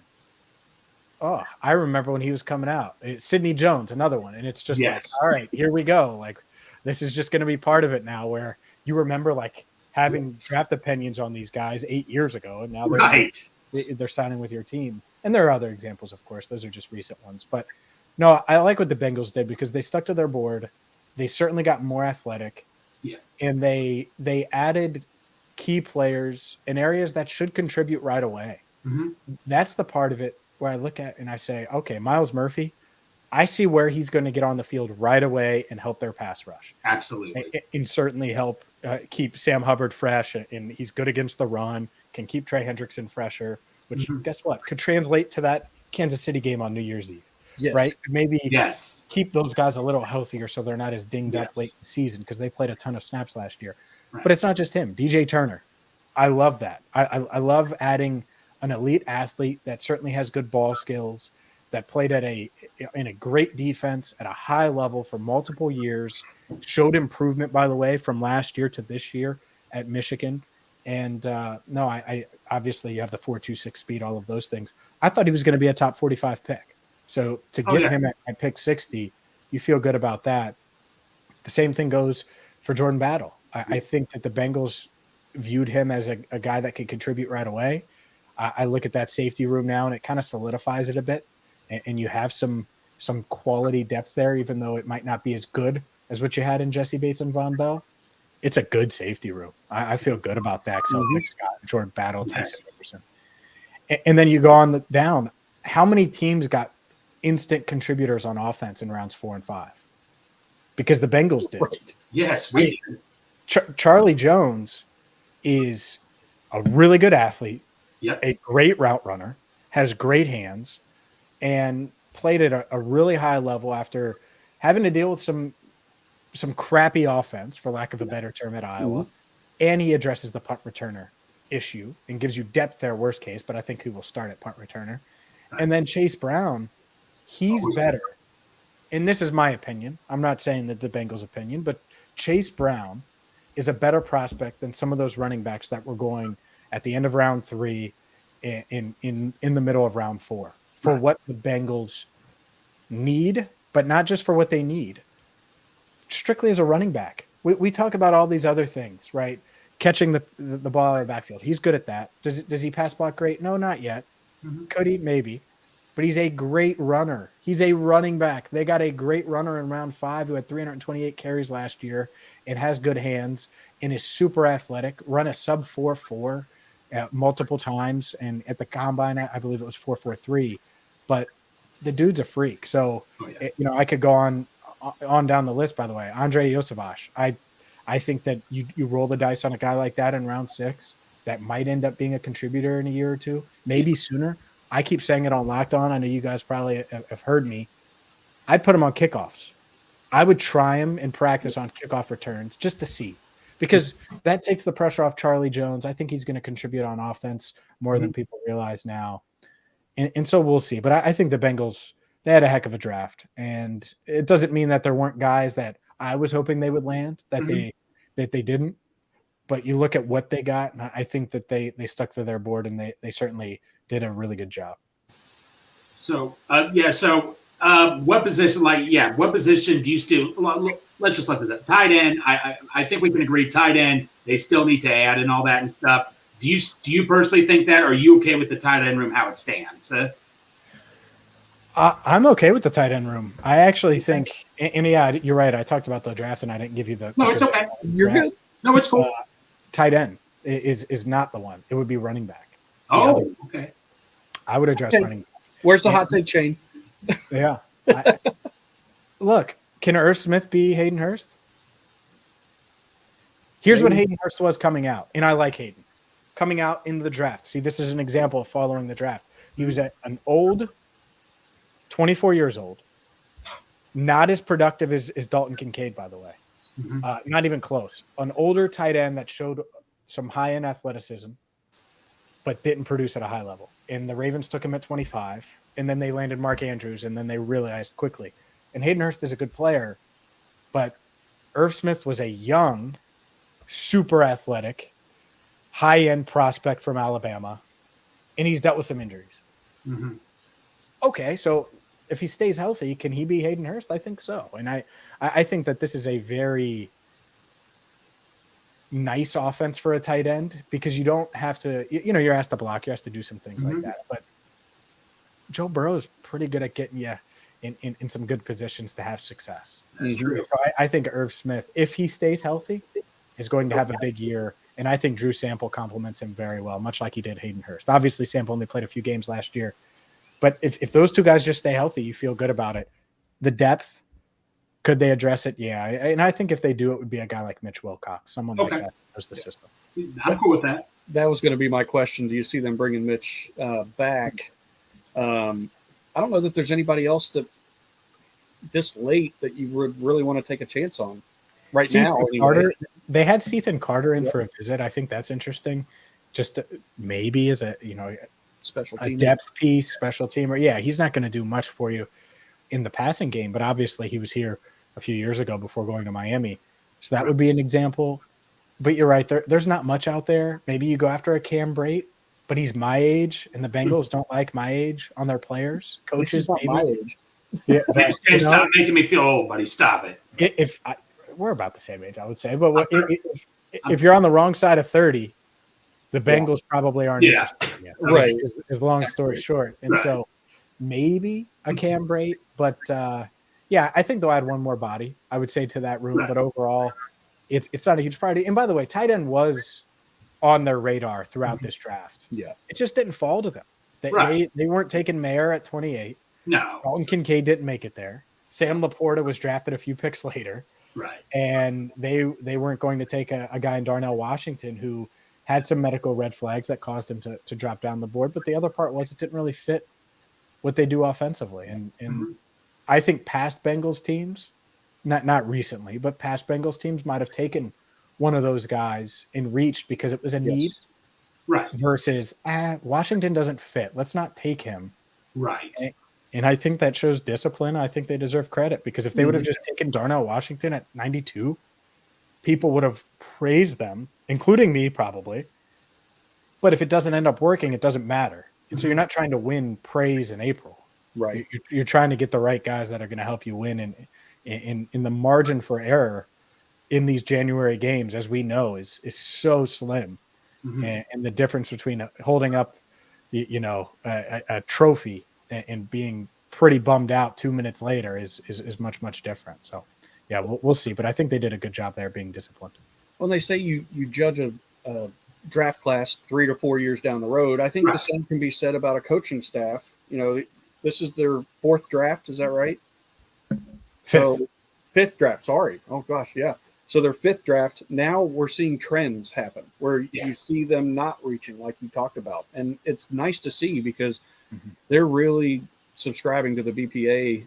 Speaker 6: I remember when he was coming out. Sidney Jones, another one. And it's just like, all right, here we go. Like, this is just going to be part of it now, where you remember like having draft opinions on these guys 8 years ago, and now they're signing with your team. And there are other examples, of course. Those are just recent ones. But no, I like what the Bengals did because they stuck to their board. They certainly got more athletic.
Speaker 5: Yeah.
Speaker 6: And they added key players in areas that should contribute right away.
Speaker 5: Mm-hmm.
Speaker 6: That's the part of it where I look at and I say, okay, Myles Murphy, I see where he's going to get on the field right away and help their pass rush.
Speaker 5: Absolutely.
Speaker 6: And certainly help keep Sam Hubbard fresh. And he's good against the run, can keep Trey Hendrickson fresher, which guess what? Could translate to that Kansas City game on New Year's Eve.
Speaker 4: Yes.
Speaker 6: Right? Maybe
Speaker 5: keep
Speaker 6: those guys a little healthier so they're not as dinged up late in the season because they played a ton of snaps last year.
Speaker 5: Right.
Speaker 6: But it's not just him. DJ Turner. I love that. I love adding an elite athlete that certainly has good ball skills, that played in a great defense at a high level for multiple years, showed improvement, by the way, from last year to this year at Michigan. And I obviously you have the 4.26 speed, all of those things. I thought he was going to be a top 45 pick. So to get him at pick 60, you feel good about that. The same thing goes for Jordan Battle. I think that the Bengals viewed him as a guy that could contribute right away. I look at that safety room now, and it kind of solidifies it a bit. And you have some quality depth there, even though it might not be as good as what you had in Jesse Bates and Von Bell. It's a good safety room. I feel good about that. Scott, Jordan Battle, Tyson Anderson. And then you go on down. How many teams got instant contributors on offense in rounds 4 and 5? Because the Bengals did.
Speaker 4: Right.
Speaker 5: Yes, we did.
Speaker 6: Charlie Jones is a really good athlete, a great route runner, has great hands, and played at a really high level after having to deal with some crappy offense, for lack of a better term, at Iowa. And he addresses the punt returner issue and gives you depth there, worst case, but I think he will start at punt returner. And then Chase Brown, he's better. And this is my opinion. I'm not saying that the Bengals' opinion, but Chase Brown is a better prospect than some of those running backs that were going at the end of round 3 in the middle of round 4 for what the Bengals need, but not just for what they need. Strictly as a running back. We talk about all these other things, right? Catching the ball out of the backfield. He's good at that. Does he pass block great? No, not yet. Could he? Maybe. But he's a great runner. He's a running back. They got a great runner in round 5 who had 328 carries last year and has good hands and is super athletic, run a sub 4.4 multiple times. And at the combine, I believe it was 4.43. But the dude's a freak. So, I could go on down the list, by the way. Andre Iosivas. I think that you roll the dice on a guy like that in round 6 that might end up being a contributor in a year or two, maybe sooner. I keep saying it on Locked On. I know you guys probably have heard me. I'd put him on kickoffs. I would try him in practice on kickoff returns just to see, because that takes the pressure off Charlie Jones. I think he's going to contribute on offense more than people realize now. And so we'll see. But I think the Bengals, they had a heck of a draft. And it doesn't mean that there weren't guys that I was hoping they would land, that they didn't. But you look at what they got, and I think that they stuck to their board, and they certainly did a really good job.
Speaker 5: So, what position, what position do you still, let's just let this up. Tight end, I think we can agree tight end, they still need to add and all that and stuff. Do you personally think that, or are you okay with the tight end room, how it stands?
Speaker 6: I'm okay with the tight end room. I actually think, and yeah, you're right. I talked about the draft and I didn't give you the.
Speaker 5: No, it's okay. You're good. No, it's cool.
Speaker 6: Tight end is not the one. It would be running back.
Speaker 5: Okay.
Speaker 6: I would address running back.
Speaker 4: Where's the hot take chain?
Speaker 6: Yeah. Look, can Irv Smith be Hayden Hurst? Here's what Hayden Hurst was coming out, and I like Hayden. Coming out in the draft. See, this is an example of following the draft. He was an old, 24 years old, not as productive as Dalton Kincaid, by the way. Not even close. An older tight end that showed some high-end athleticism, but didn't produce at a high level. And the Ravens took him at 25, and then they landed Mark Andrews, and then they realized quickly. And Hayden Hurst is a good player, but Irv Smith was a young, super athletic, high-end prospect from Alabama, and he's dealt with some injuries. Okay, so if he stays healthy, can he be Hayden Hurst? I think so. And I think that this is a very nice offense for a tight end because you don't have to, you're asked to block, you're asked to do some things like that. But Joe Burrow is pretty good at getting you in some good positions to have success.
Speaker 5: That's true.
Speaker 6: So I think Irv Smith, if he stays healthy, is going to have a big year. And I think Drew Sample complements him very well, much like he did Hayden Hurst. Obviously, Sample only played a few games last year. But if those two guys just stay healthy, you feel good about it. The depth, could they address it? Yeah. And I think if they do, it would be a guy like Mitch Wilcox, someone like that knows the system.
Speaker 5: I'm cool with that.
Speaker 4: That was going to be my question. Do you see them bringing Mitch back? I don't know that there's anybody else that this late that you would really want to take a chance on right now.
Speaker 6: Carter, they had Ethan Carter in for a visit. I think that's interesting. Just maybe as a
Speaker 4: special
Speaker 6: team, a depth piece, special teamer. Yeah, he's not going to do much for you in the passing game, but obviously he was here a few years ago before going to Miami. So that would be an example. But you're right. There's not much out there. Maybe you go after a Cam Brate, but he's my age, and the Bengals don't like my age on their players. Coaches,
Speaker 4: not my age.
Speaker 6: Yeah,
Speaker 5: stop making me feel old, buddy. Stop it.
Speaker 6: We're about the same age, I would say. But if you're on the wrong side of 30, the Bengals probably aren't interested yet.
Speaker 4: Right.
Speaker 6: Is long story short. And so maybe a Cam Brate. But, I think they'll add one more body, I would say, to that room. But overall, it's not a huge priority. And by the way, tight end was on their radar throughout this draft.
Speaker 4: Yeah.
Speaker 6: It just didn't fall to them. They weren't taking Mayer at 28.
Speaker 5: No.
Speaker 6: Dalton Kincaid didn't make it there. Sam Laporta was drafted a few picks later.
Speaker 5: Right.
Speaker 6: And they weren't going to take a guy in Darnell Washington who had some medical red flags that caused him to drop down the board. But the other part was it didn't really fit what they do offensively. And I think past Bengals teams, not recently, but past Bengals teams might have taken one of those guys and reached because it was a need.
Speaker 5: Right.
Speaker 6: Versus, Washington doesn't fit. Let's not take him.
Speaker 5: Right.
Speaker 6: And I think that shows discipline. I think they deserve credit because if they would have just taken Darnell Washington at 92, people would have praised them, including me probably. But if it doesn't end up working, it doesn't matter. And so you're not trying to win praise in April.
Speaker 4: Right.
Speaker 6: You're trying to get the right guys that are going to help you win. And in the margin for error in these January games, as we know, is so slim. And the difference between holding up, a trophy and being pretty bummed out 2 minutes later is much, much different. So, yeah, we'll see. But I think they did a good job there being disciplined.
Speaker 4: When they say you judge a draft class 3 to 4 years down the road, I think the same can be said about a coaching staff. This is their fourth draft. Is that right? Fifth draft. Sorry. Oh, gosh, yeah. So their fifth draft, now we're seeing trends happen where you see them not reaching like you talked about. And it's nice to see because they're really subscribing to the BPA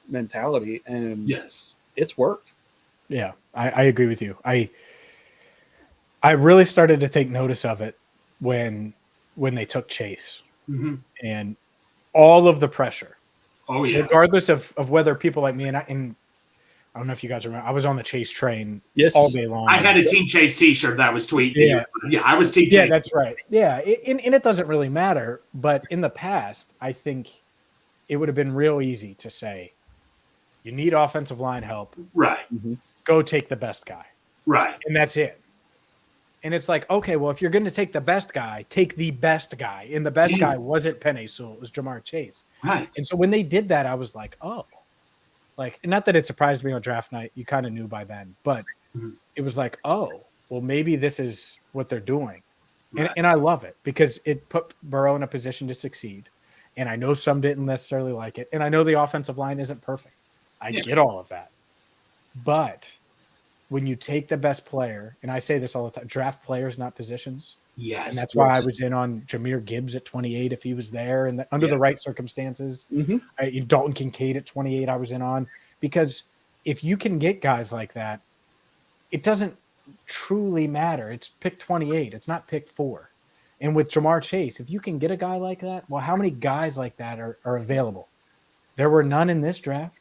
Speaker 4: mentality. And it's worked.
Speaker 6: Yeah, I agree with you. I really started to take notice of it when they took Chase and all of the pressure.
Speaker 5: Oh, yeah.
Speaker 6: Regardless of whether people like me, and I don't know if you guys remember. I was on the Chase train
Speaker 4: Yes.
Speaker 6: all day long.
Speaker 5: I had a Team Chase T-shirt that was tweeting. Yeah, I was Team Chase.
Speaker 6: Yeah, that's right. Yeah, and it doesn't really matter. But in the past, I think it would have been real easy to say, you need offensive line help.
Speaker 5: Right.
Speaker 6: Go take the best guy.
Speaker 5: Right.
Speaker 6: And that's it. And it's like, okay, well, if you're going to take the best guy, take the best guy. And the best guy wasn't Penei Sewell. It was Jamar Chase.
Speaker 5: Right.
Speaker 6: And so when they did that, I was like, oh. Like, not that it surprised me on draft night. You kind of knew by then. But it was like, oh, well, maybe this is what they're doing. Right. And I love it because it put Burrow in a position to succeed. And I know some didn't necessarily like it. And I know the offensive line isn't perfect. I get all of that. But when you take the best player, and I say this all the time, draft players, not positions.
Speaker 5: Yes.
Speaker 6: And that's why I was in on Jahmyr Gibbs at 28 if he was there and under the right circumstances. Dalton Kincaid at 28 I was in on. Because if you can get guys like that, it doesn't truly matter. It's pick 28. It's not pick 4. And with Jamar Chase, if you can get a guy like that, well, how many guys like that are available? There were none in this draft.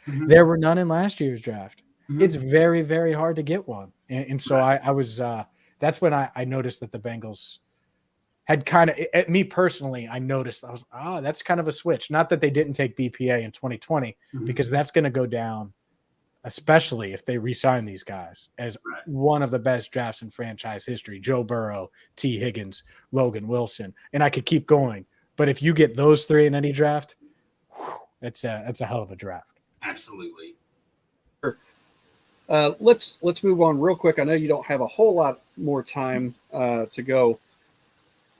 Speaker 6: There were none in last year's draft. It's very, very hard to get one. And so I was that's when I noticed that the Bengals had kind of, me personally, I noticed, I was, that's kind of a switch. Not that they didn't take BPA in 2020, because that's going to go down, especially if they re-sign these guys, as one of the best drafts in franchise history. Joe Burrow, T. Higgins, Logan Wilson. And I could keep going. But if you get those three in any draft, that's a hell of a draft.
Speaker 5: Absolutely.
Speaker 4: Let's move on real quick. I know you don't have a whole lot more time to go.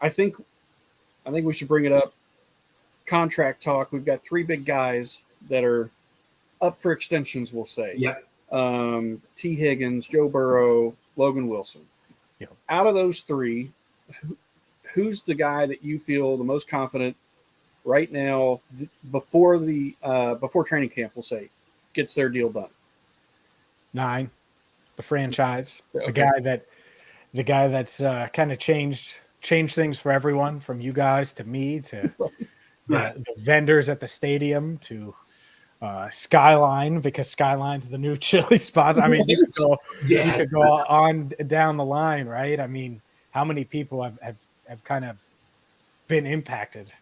Speaker 4: I think we should bring it up. Contract talk. We've got 3 big guys that are up for extensions, we'll say.
Speaker 5: Yep.
Speaker 4: T. Higgins, Joe Burrow, Logan Wilson.
Speaker 6: Yep.
Speaker 4: Out of those 3, who's the guy that you feel the most confident right now before training camp, we'll say, gets their deal done?
Speaker 6: 9, the franchise,
Speaker 4: Okay.
Speaker 6: the guy that's kind of changed things for everyone, from you guys to me to the vendors at the stadium to Skyline, because Skyline's the new chili spot. I mean, you could go on down the line, right? I mean, how many people have kind of been impacted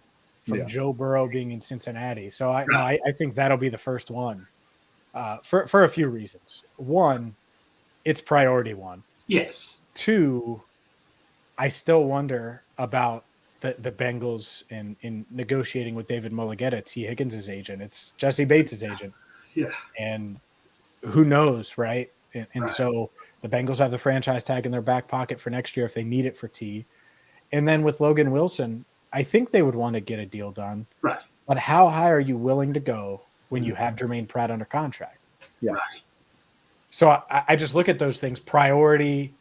Speaker 6: from Joe Burrow being in Cincinnati? So I think that'll be the first one. For a few reasons. 1, it's priority 1.
Speaker 5: Yes.
Speaker 6: 2, I still wonder about the Bengals in negotiating with David Mulligetta, T. Higgins' agent. It's Jesse Bates' agent.
Speaker 5: Yeah.
Speaker 6: And who knows, right? And so the Bengals have the franchise tag in their back pocket for next year if they need it for T. And then with Logan Wilson, I think they would want to get a deal done.
Speaker 5: Right.
Speaker 6: But how high are you willing to go when you have Jermaine Pratt under contract?
Speaker 4: Yeah.
Speaker 5: Right.
Speaker 6: So I just look at those things, priority,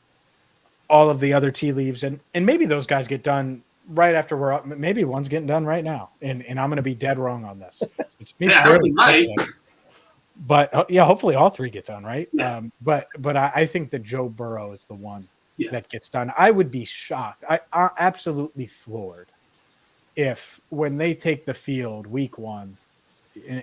Speaker 6: all of the other tea leaves, and maybe those guys get done right after we're up. Maybe one's getting done right now, and I'm going to be dead wrong on this. It's me,
Speaker 5: right.
Speaker 6: But hopefully all 3 get done, right?
Speaker 5: Yeah.
Speaker 6: But I think that Joe Burrow is the one that gets done. I would be shocked. I'm absolutely floored if when they take the field week 1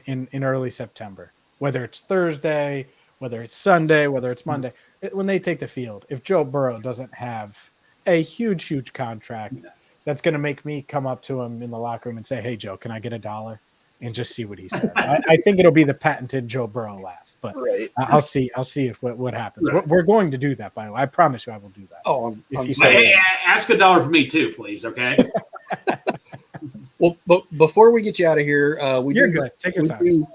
Speaker 6: in early September, whether it's Thursday, whether it's Sunday, whether it's Monday, when they take the field, if Joe Burrow doesn't have a huge contract, that's going to make me come up to him in the locker room and say, "Hey, Joe, can I get $1?" and just see what he says. I think it'll be the patented Joe Burrow laugh, but I'll see if what happens.
Speaker 5: Right.
Speaker 6: We're going to do that, by the way. I promise you I will do that.
Speaker 4: Oh,
Speaker 5: Hey, ask $1 for me too, please. Okay.
Speaker 4: Well, but before we get you out of here,
Speaker 6: You're good. Take your time.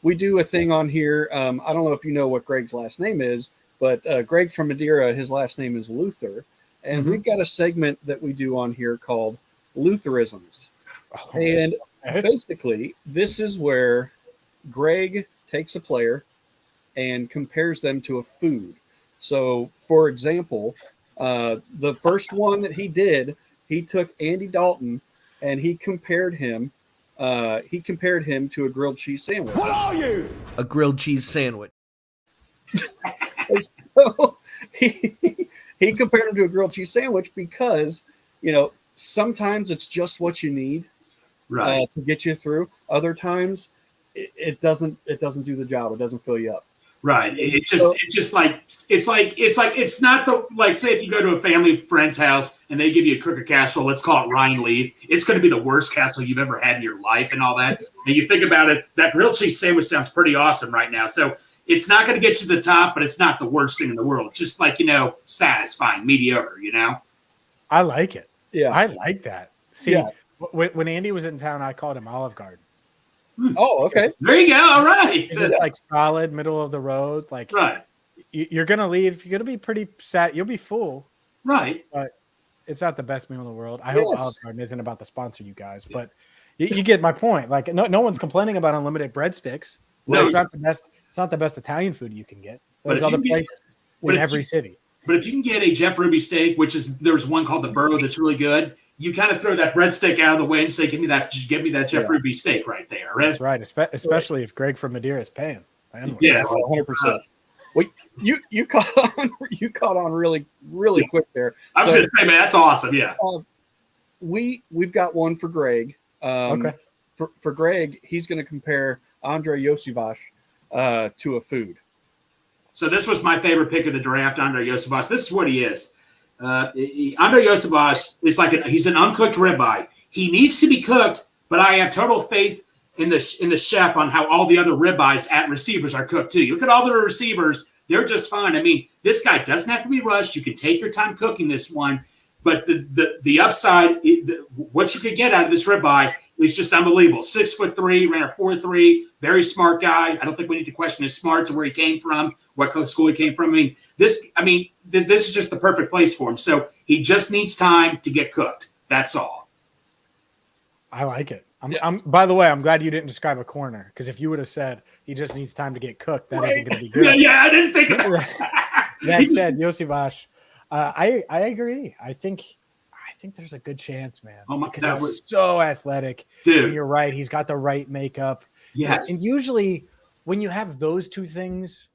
Speaker 4: We do a thing on here. I don't know if you know what Greg's last name is, but Greg from Madeira, his last name is Luther. And we've got a segment that we do on here called Lutherisms. And basically, this is where Greg takes a player and compares them to a food. So, for example, the first one that he did, he took Andy Dalton and he compared him to a grilled cheese sandwich.
Speaker 3: What are you?
Speaker 7: A grilled cheese sandwich.
Speaker 4: So he compared him to a grilled cheese sandwich because, sometimes it's just what you need to get you through. Other times it doesn't do the job. It doesn't fill you up.
Speaker 5: Right. It's not say if you go to a family friend's house and they give you a crook of casserole, let's call it Ryan Leaf. It's going to be the worst casserole you've ever had in your life and all that. And you think about it, that grilled cheese sandwich sounds pretty awesome right now. So it's not going to get you to the top, but it's not the worst thing in the world. Just satisfying, mediocre,
Speaker 6: I like it.
Speaker 4: Yeah.
Speaker 6: I like that. See, when Andy was in town, I called him Olive Garden.
Speaker 4: Oh, okay.
Speaker 5: There you go. All right.
Speaker 6: It's like solid, middle of the road. Like,
Speaker 5: right.
Speaker 6: You're going to leave. You're going to be pretty sad. You'll be full.
Speaker 5: Right.
Speaker 6: But it's not the best meal in the world. I hope Olive Garden isn't about to sponsor you guys, but you get my point. Like, no one's complaining about unlimited breadsticks. No, it's not the best. It's not the best Italian food you can get. There's other places in every city.
Speaker 5: But if you can get a Jeff Ruby steak, there's one called the Burrow that's really good. You kind of throw that breadstick out of the way and say, "Give me that Jeff Ruby steak right there." Right?
Speaker 6: That's right, especially if Greg from Madeira is paying.
Speaker 4: 100%. Well, you caught on really quick there.
Speaker 5: I was going to say, man, that's awesome. Yeah.
Speaker 4: We've got one for Greg.
Speaker 6: Okay.
Speaker 4: For Greg, he's going to compare Andre Josivas to a food.
Speaker 5: So this was my favorite pick of the draft, Andre Josivas. This is what he is. Andre Josivas is he's an uncooked ribeye. He needs to be cooked, but I have total faith in the chef on how all the other ribeyes at receivers are cooked too. You look at all the receivers; they're just fine. I mean, this guy doesn't have to be rushed. You can take your time cooking this one, but the upside, what you could get out of this ribeye is just unbelievable. 6'3", ran a 4.3, very smart guy. I don't think we need to question his smarts and where he came from, what school he came from. This is just the perfect place for him. So he just needs time to get cooked. That's all.
Speaker 6: I like it. By the way, I'm glad you didn't describe a corner, because if you would have said he just needs time to get cooked, that isn't going to be good.
Speaker 5: Yeah, I didn't think about that.
Speaker 6: That said, Josivas, I agree. I think there's a good chance, man.
Speaker 5: Oh my,
Speaker 6: because he's so athletic.
Speaker 5: Dude.
Speaker 6: And you're right. He's got the right makeup.
Speaker 5: Yes.
Speaker 6: And usually when you have those two things,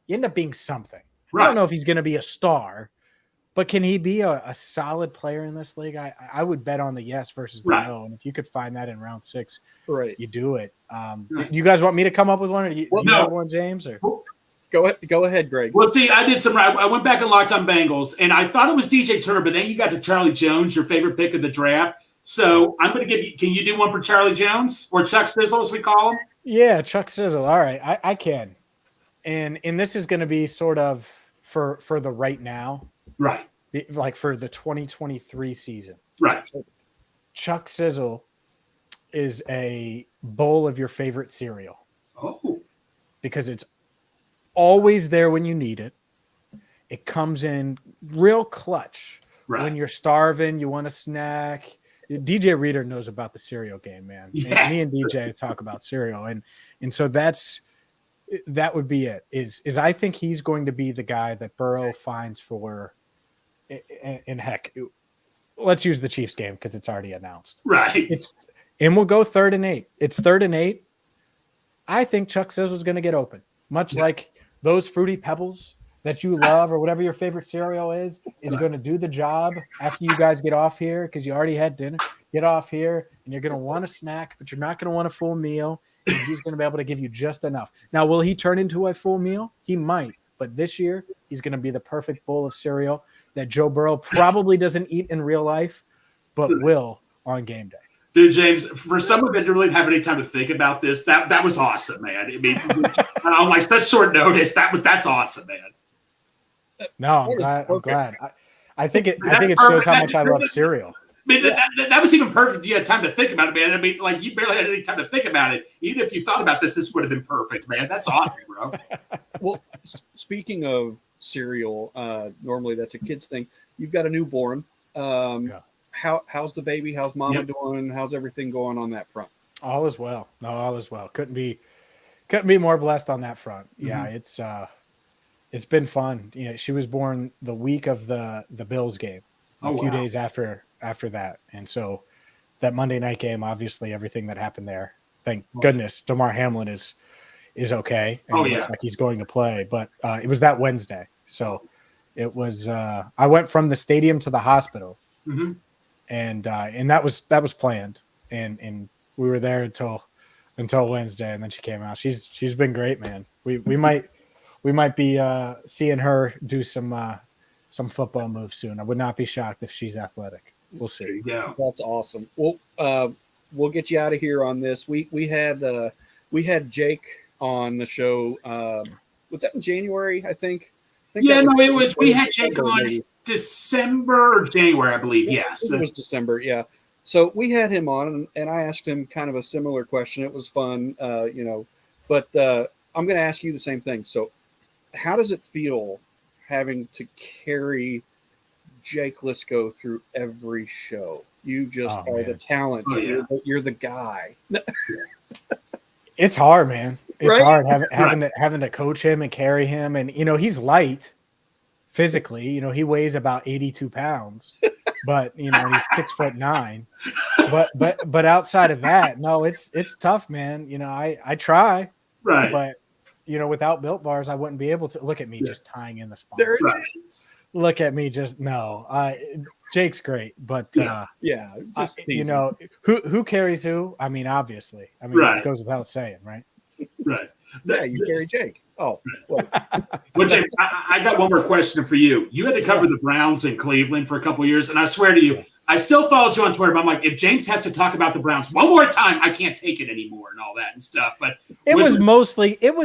Speaker 6: you end up being something.
Speaker 5: Right.
Speaker 6: I don't know if he's going to be a star, but can he be a solid player in this league? I would bet on the yes versus the no. And if you could find that in round 6, you do it. You guys want me to come up with one, or do you have one, James? Or
Speaker 4: Go ahead, Greg.
Speaker 5: Well, see, I went back and locked on Bengals, and I thought it was DJ Turner, but then you got to Charlie Jones, your favorite pick of the draft. So I'm going to give you – can you do one for Charlie Jones, or Chuck Sizzle as we call him?
Speaker 6: Yeah, Chuck Sizzle. All right, I can. And this is going to be sort of for the right now.
Speaker 5: Right.
Speaker 6: Like for the 2023 season.
Speaker 5: Right.
Speaker 6: Chuck Sizzle is a bowl of your favorite cereal.
Speaker 5: Oh.
Speaker 6: Because it's always there when you need it. It comes in real clutch.
Speaker 5: Right.
Speaker 6: When you're starving, you want a snack. DJ Reader knows about the cereal game, man.
Speaker 5: Yes.
Speaker 6: And me and DJ talk about cereal. And so that would be it. Is I think he's going to be the guy that Burrow finds for, and heck, let's use the Chiefs game because it's already announced.
Speaker 5: Right.
Speaker 6: And we'll go 3rd and 8. It's 3rd and 8. I think Chuck Sizzle's going to get open, much like those Fruity Pebbles that you love, or whatever your favorite cereal is going to do the job after you guys get off here, because you already had dinner. Get off here, and you're going to want a snack, but you're not going to want a full meal. And he's going to be able to give you just enough. Now, will he turn into a full meal? He might. But this year, he's going to be the perfect bowl of cereal that Joe Burrow probably doesn't eat in real life, but will on game day.
Speaker 5: Dude, James, for someone that didn't really have any time to think about this, that was awesome, man. I mean, on like such short notice, that's awesome, man.
Speaker 6: No, I'm glad. I think it shows how much I love cereal.
Speaker 5: I mean, that was even perfect. You had time to think about it, man. I mean, like, you barely had any time to think about it. Even if you thought about this would have been perfect, man. That's awesome, bro.
Speaker 4: Well, speaking of cereal, normally that's a kid's thing. You've got a newborn. How's the baby? How's mama doing? How's everything going on that front?
Speaker 6: All is well. No, all is well. Couldn't be more blessed on that front. Yeah, it's been fun. You know, she was born the week of the Bills game, a few days after that. And so that Monday night game, obviously everything that happened there, thank goodness Damar Hamlin is okay. And it looks like he's going to play, but it was that Wednesday. So it was, I went from the stadium to the hospital and that was planned. And we were there until until Wednesday, and then she came out. She's been great, man. We might be seeing her do some football moves soon. I would not be shocked if she's athletic. We'll see.
Speaker 5: Yeah,
Speaker 4: That's awesome. Well, we'll get you out of here on this. We had Jake on the show. Was that in January? I think.
Speaker 5: Yeah, no, it was. We had Jake on December or January, I believe. Yes,
Speaker 4: it was December. Yeah. So we had him on, and I asked him kind of a similar question. It was fun, but I'm going to ask you the same thing. So, how does it feel having to carry Jake Lisco through every show? You just are the talent.
Speaker 5: Oh, yeah.
Speaker 4: You're the guy.
Speaker 6: It's hard, man. It's
Speaker 4: Right?
Speaker 6: hard having to coach him and carry him, and he's light physically. He weighs about 82 pounds, but he's 6'9". But outside of that, no, it's tough, man. I try,
Speaker 5: right.
Speaker 6: but without Built Bars, I wouldn't be able to. Look at me just tying in the sponsor.
Speaker 4: There it
Speaker 5: Right.
Speaker 4: is.
Speaker 6: Look at me just Jake's great, but
Speaker 4: Yeah, just
Speaker 6: who carries who? I mean, obviously,
Speaker 5: Right.
Speaker 6: it goes without saying, right?
Speaker 5: Right.
Speaker 4: yeah, you carry Jake. Oh, well,
Speaker 5: Well, James, I got one more question for you. You had to cover the Browns in Cleveland for a couple of years, and I swear to you, I still followed you on Twitter, but I'm like, if James has to talk about the Browns one more time, I can't take it anymore and all that and stuff. But
Speaker 6: It was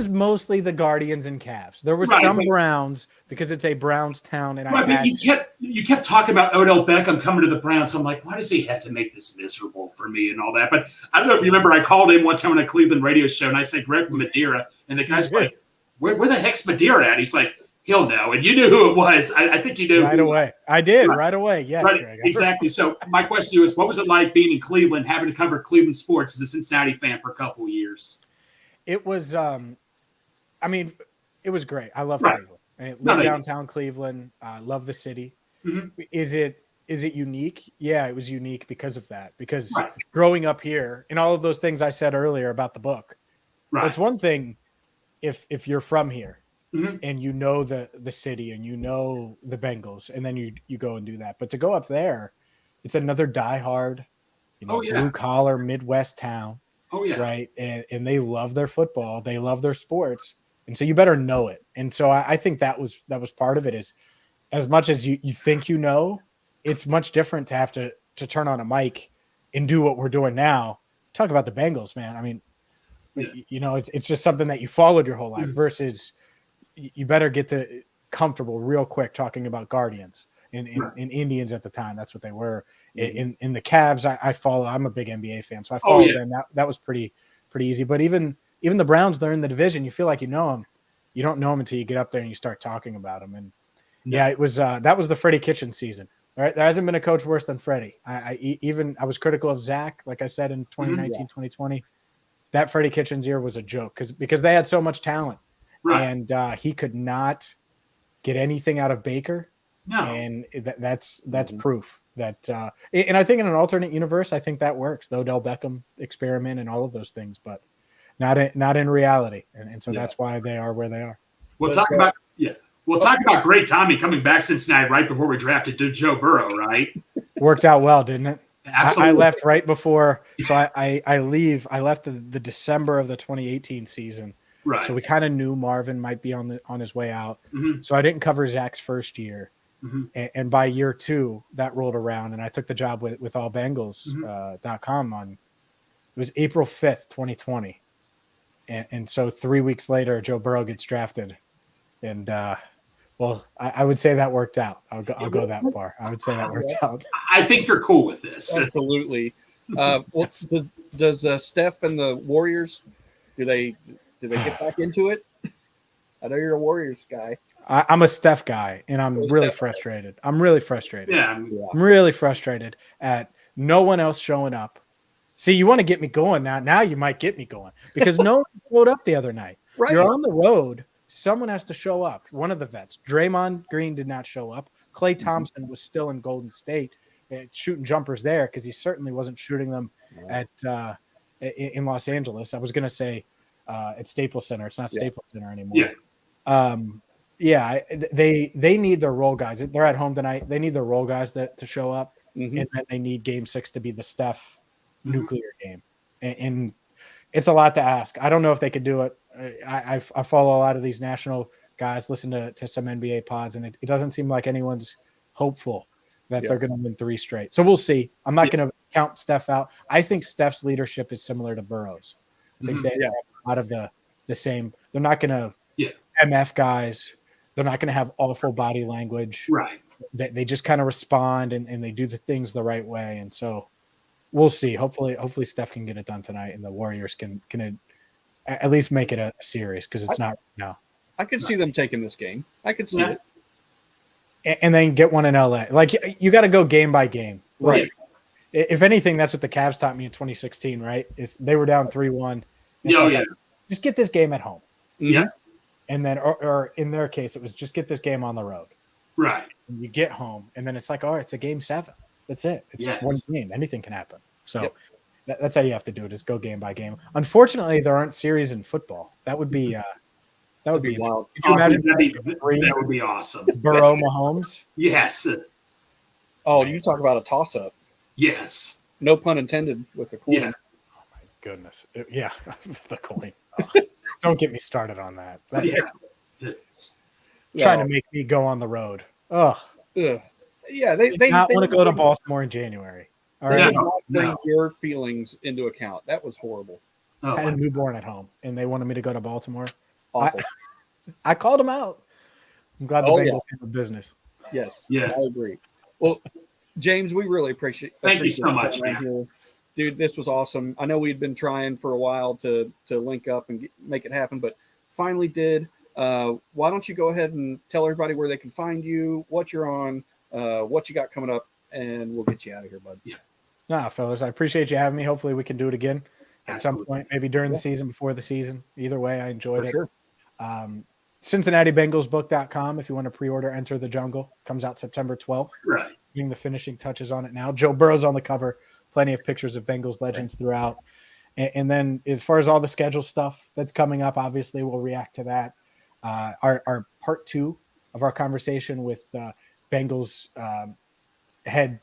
Speaker 6: mostly the Guardians and Cavs. There was
Speaker 5: Right,
Speaker 6: some
Speaker 5: but-
Speaker 6: Browns because it's a Browns town, and
Speaker 5: right, but you kept talking about Odell Beckham coming to the Browns. So I'm like, why does he have to make this miserable for me and all that? But I don't know if you remember, I called in one time on a Cleveland radio show, and I said Greg from Madeira, and the guy's like, where the heck's Madeira at? He's like, he'll know. And you knew who it was. I think you knew.
Speaker 6: right away. I did right away. Yes,
Speaker 5: Right,
Speaker 6: Greg.
Speaker 5: exactly. So my question to you is, what was it like being in Cleveland, having to cover Cleveland sports as a Cincinnati fan for a couple of years?
Speaker 6: It was, it was great. I love
Speaker 5: Right.
Speaker 6: Cleveland. I live
Speaker 5: No,
Speaker 6: downtown Cleveland. I love the city.
Speaker 5: Mhm.
Speaker 6: Is it unique? Yeah, it was unique because of that. Because
Speaker 5: Right.
Speaker 6: growing up here and all of those things I said earlier about the book,
Speaker 5: Right.
Speaker 6: it's one thing if you're from here
Speaker 5: Mhm.
Speaker 6: and you know the city and you know the Bengals, and then you go and do that. But to go up there, it's another diehard,
Speaker 5: Oh, yeah.
Speaker 6: blue collar Midwest town,
Speaker 5: Oh, yeah.
Speaker 6: right? And they love their football, they love their sports, and so you better know it. And so I think that was part of it. Is as much as you think it's much different to have to turn on a mic and do what we're doing now. Talk about the Bengals, man. I mean,
Speaker 5: Yeah.
Speaker 6: it's just something that you followed your whole life
Speaker 5: Mhm.
Speaker 6: versus you better get to comfortable real quick talking about Guardians and Indians at the time. That's what they were. In the Cavs, I follow. I'm a big NBA fan, so I followed them. That was pretty easy. But even the Browns, they're in the division. You feel like you know them. You don't know them until you get up there and you start talking about them. And it was that was the Freddie Kitchens season. All right, there hasn't been a coach worse than Freddie. I was critical of Zach, like I said in 2019, 2020. That Freddie Kitchens year was a joke because they had so much talent,
Speaker 5: Right.
Speaker 6: and he could not get anything out of Baker.
Speaker 5: No.
Speaker 6: And that's proof that. And I think in an alternate universe, I think that works. The Odell Beckham experiment and all of those things, but not in reality, and so that's why they are where they are.
Speaker 5: We'll talk about great timing coming back Cincinnati right before we drafted Joe Burrow, right?
Speaker 6: Worked out well, didn't it?
Speaker 5: Absolutely.
Speaker 6: I left right before, so I left the December of the 2018 season.
Speaker 5: Right.
Speaker 6: So we kind of knew Marvin might be on his way out.
Speaker 5: Mhm.
Speaker 6: So I didn't cover Zach's first year.
Speaker 5: Mhm.
Speaker 6: And by year 2, that rolled around, and I took the job with allbengals.com on, it was April 5th, 2020. And so 3 weeks later, Joe Burrow gets drafted. And, I would say that worked out. I'll go that far. I would say that worked out.
Speaker 5: I think you're cool with this.
Speaker 4: absolutely. Does Steph and the Warriors, do they get back into it? I know you're a Warriors guy.
Speaker 6: I'm a Steph guy, and I'm really frustrated.
Speaker 5: Yeah.
Speaker 6: I'm really frustrated at no one else showing up. See, you want to get me going now. Now you might get me going because no one showed up the other night.
Speaker 4: Right.
Speaker 6: You're on the road. Someone has to show up. One of the vets. Draymond Green did not show up. Klay Thompson was still in Golden State shooting jumpers there because he certainly wasn't shooting them in Los Angeles. I was going to say at Staples Center. It's not Staples Center anymore. They need their role guys. They're at home tonight. They need their role guys to show up, and then they need Game 6 to be the Steph nuclear game. And it's a lot to ask. I don't know if they could do it. I follow a lot of these national guys, listen to some NBA pods, and it doesn't seem like anyone's hopeful that they're going to win 3 straight. So we'll see. I'm not going to count Steph out. I think Steph's leadership is similar to Burrow's. I think they have a lot of the same. They're not going to MF guys. They're not going to have awful body language.
Speaker 5: Right.
Speaker 6: They just kind of respond and they do the things the right way. And so we'll see. Hopefully Steph can get it done tonight, and the Warriors can at least make it a series, because it's not right now.
Speaker 4: I could see them taking this game. I could see it.
Speaker 6: And then get one in LA. Like, you got to go game by game.
Speaker 4: Right.
Speaker 6: If anything, that's what the Cavs taught me in 2016, right? They were down 3-1. Just get this game at home.
Speaker 5: Yeah.
Speaker 6: And then, or in their case, it was just get this game on the road.
Speaker 5: Right.
Speaker 6: And you get home, and then it's like, all right, it's a game 7. That's it. It's one game. Anything can happen. So that's how you have to do it, is go game by game. Unfortunately, there aren't series in football. That would be
Speaker 4: wild.
Speaker 6: Could you imagine?
Speaker 5: That would be awesome.
Speaker 6: Burrow, Mahomes.
Speaker 5: Yes.
Speaker 4: Oh, you talk about a toss-up.
Speaker 5: Yes.
Speaker 4: No pun intended with the coin.
Speaker 5: Yeah.
Speaker 6: Oh my goodness. The coin. Oh, don't get me started on that. Trying to make me go on the road. Oh.
Speaker 4: Yeah, they
Speaker 6: not want to go to Baltimore in January. All right.
Speaker 4: Bring your feelings into account. That was horrible.
Speaker 6: I had a newborn at home, and they wanted me to go to Baltimore.
Speaker 4: Awful.
Speaker 6: I called them out. I'm glad the Bengals handled business.
Speaker 4: Yes. I agree. Well, James, we really appreciate.
Speaker 5: Thank you so much, man.
Speaker 4: Dude, this was awesome. I know we'd been trying for a while to link up and make it happen, but finally did. Why don't you go ahead and tell everybody where they can find you, what you're on, what you got coming up, and we'll get you out of here, bud.
Speaker 5: Yeah.
Speaker 6: Nah, fellas, I appreciate you having me. Hopefully we can do it again at some point, maybe during the season, before the season. Either way, I enjoyed it.
Speaker 4: Sure.
Speaker 6: CincinnatiBengalsBook.com. If you want to pre-order Enter the Jungle, comes out September 12th.
Speaker 5: Right.
Speaker 6: Getting the finishing touches on it now. Joe Burrow's on the cover. Plenty of pictures of Bengals legends throughout. And then as far as all the schedule stuff that's coming up, obviously we'll react to that. Our part 2 of our conversation with Bengals head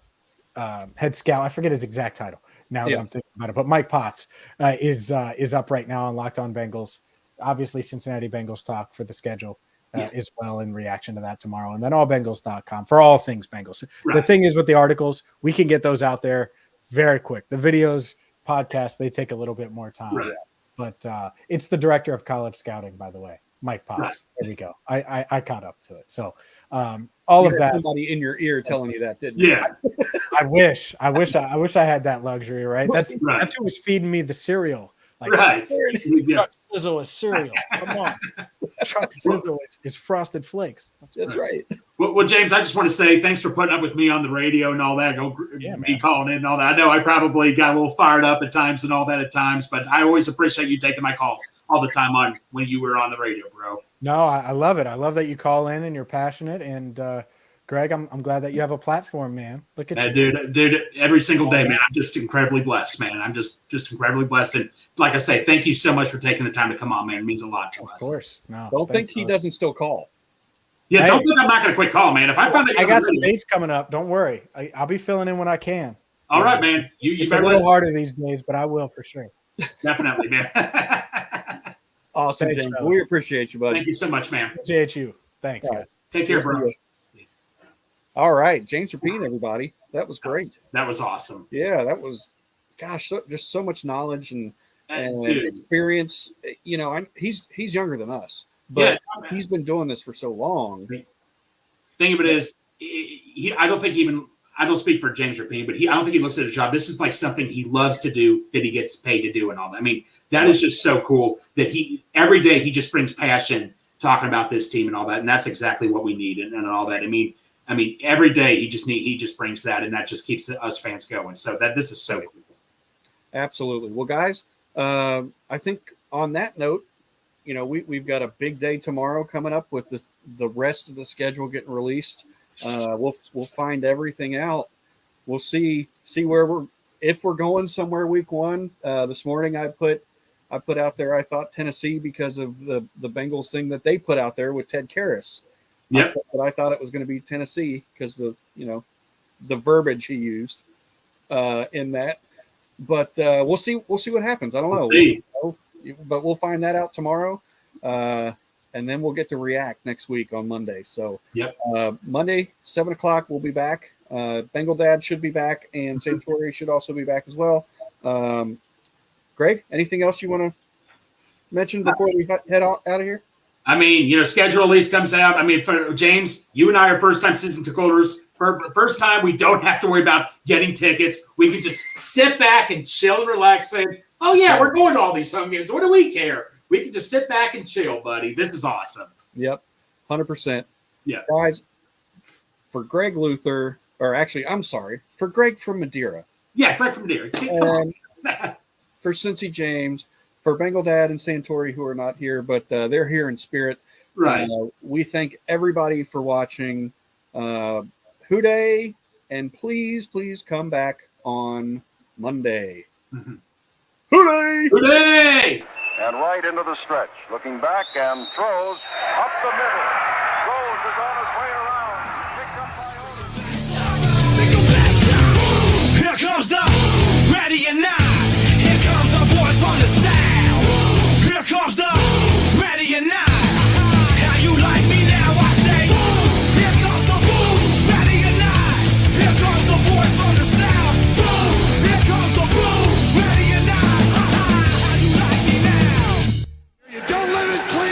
Speaker 6: scout. I forget his exact title now that I'm thinking about it, but Mike Potts is up right now on Locked On Bengals. Obviously, Cincinnati Bengals talk for the schedule as well in reaction to that tomorrow. And then allbengals.com for all things Bengals. Right. The thing is with the articles, we can get those out there very quick. The videos, podcasts, they take a little bit more time. Right. But it's the director of college scouting, by the way, Mike Potts. Right. There we go. I caught up to it. So all of that.
Speaker 4: Somebody in your ear telling you that, didn't
Speaker 5: you?
Speaker 6: I wish I had that luxury, right? That's who was feeding me the cereal. Like, Chuck Sizzle is cereal. Come on. Chuck Sizzle is Frosted Flakes.
Speaker 4: That's right.
Speaker 5: Well, James, I just want to say thanks for putting up with me on the radio and all that. Me calling in and all that. I know I probably got a little fired up at times and all that at times, but I always appreciate you taking my calls all the time on when you were on the radio, bro.
Speaker 6: No, I love it. I love that you call in and you're passionate. And Greg, I'm glad that you have a platform, man. Look at you.
Speaker 5: Dude, every single day, man. I'm just incredibly blessed, man. I'm just incredibly blessed. And like I say, thank you so much for taking the time to come on, man. It means a lot to us.
Speaker 6: Of course. No,
Speaker 4: don't think he doesn't still call.
Speaker 5: Yeah, don't think I'm not going to quit calling, man. If I find
Speaker 6: I got some dates coming up. Don't worry. I'll be filling in when I can.
Speaker 5: All right, man.
Speaker 6: It's a little harder these days, but I will for sure.
Speaker 5: Definitely, man.
Speaker 4: Awesome, thanks, James. We appreciate you, buddy.
Speaker 5: Thank you so much, man.
Speaker 6: Appreciate you. Thanks, guys.
Speaker 5: Take care, bro.
Speaker 4: All right, James Rapien, everybody. That was great.
Speaker 5: That was awesome.
Speaker 4: Yeah, that was, just so much knowledge and experience. You know, he's younger than us, but he's been doing this for so long.
Speaker 5: The thing of it is, I don't speak for James Rapien, but I don't think he looks at a job. This is like something he loves to do that he gets paid to do and all that. I mean, that is just so cool that every day he just brings passion talking about this team and all that. And that's exactly what we need and all that. I mean, every day he just brings that, and that just keeps us fans going. So this is so cool.
Speaker 4: Absolutely. Well, guys, I think on that note, you know, we've got a big day tomorrow coming up with the rest of the schedule getting released. We'll find everything out. We'll see where if we're going somewhere week 1. This morning I put out there, I thought Tennessee because of the Bengals thing that they put out there with Ted Karras.
Speaker 5: Yep.
Speaker 4: But I thought it was going to be Tennessee because the verbiage he used in that. but we'll see what happens. I don't know. But we'll find that out tomorrow. And then we'll get to react next week on Monday. So Monday, 7:00, we'll be back. Bengal Dad should be back, and Santori should also be back as well. Greg, anything else you want to mention before we head out of here?
Speaker 5: I mean, schedule release comes out. I mean, for James, you and I are first-time season ticket holders. For the first time, we don't have to worry about getting tickets. We can just sit back and chill and relax and, oh, yeah, we're going to all these home games. What do we care? We can just sit back and chill, buddy. This is awesome.
Speaker 4: Yep, 100%.
Speaker 5: Yeah.
Speaker 4: Guys, for Greg Luther, or actually, I'm sorry, for Greg from Madeira.
Speaker 5: Yeah, Greg from Madeira.
Speaker 4: And for Cincy James, for Bengal Dad and Santori, who are not here, but they're here in spirit.
Speaker 5: Right.
Speaker 4: We thank everybody for watching Houday, and please come back on Monday.
Speaker 5: Mm-hmm.
Speaker 4: Houday!
Speaker 5: Houday!
Speaker 1: And right into the stretch. Looking back and throws up the middle. Rose is on his way around. Picked up by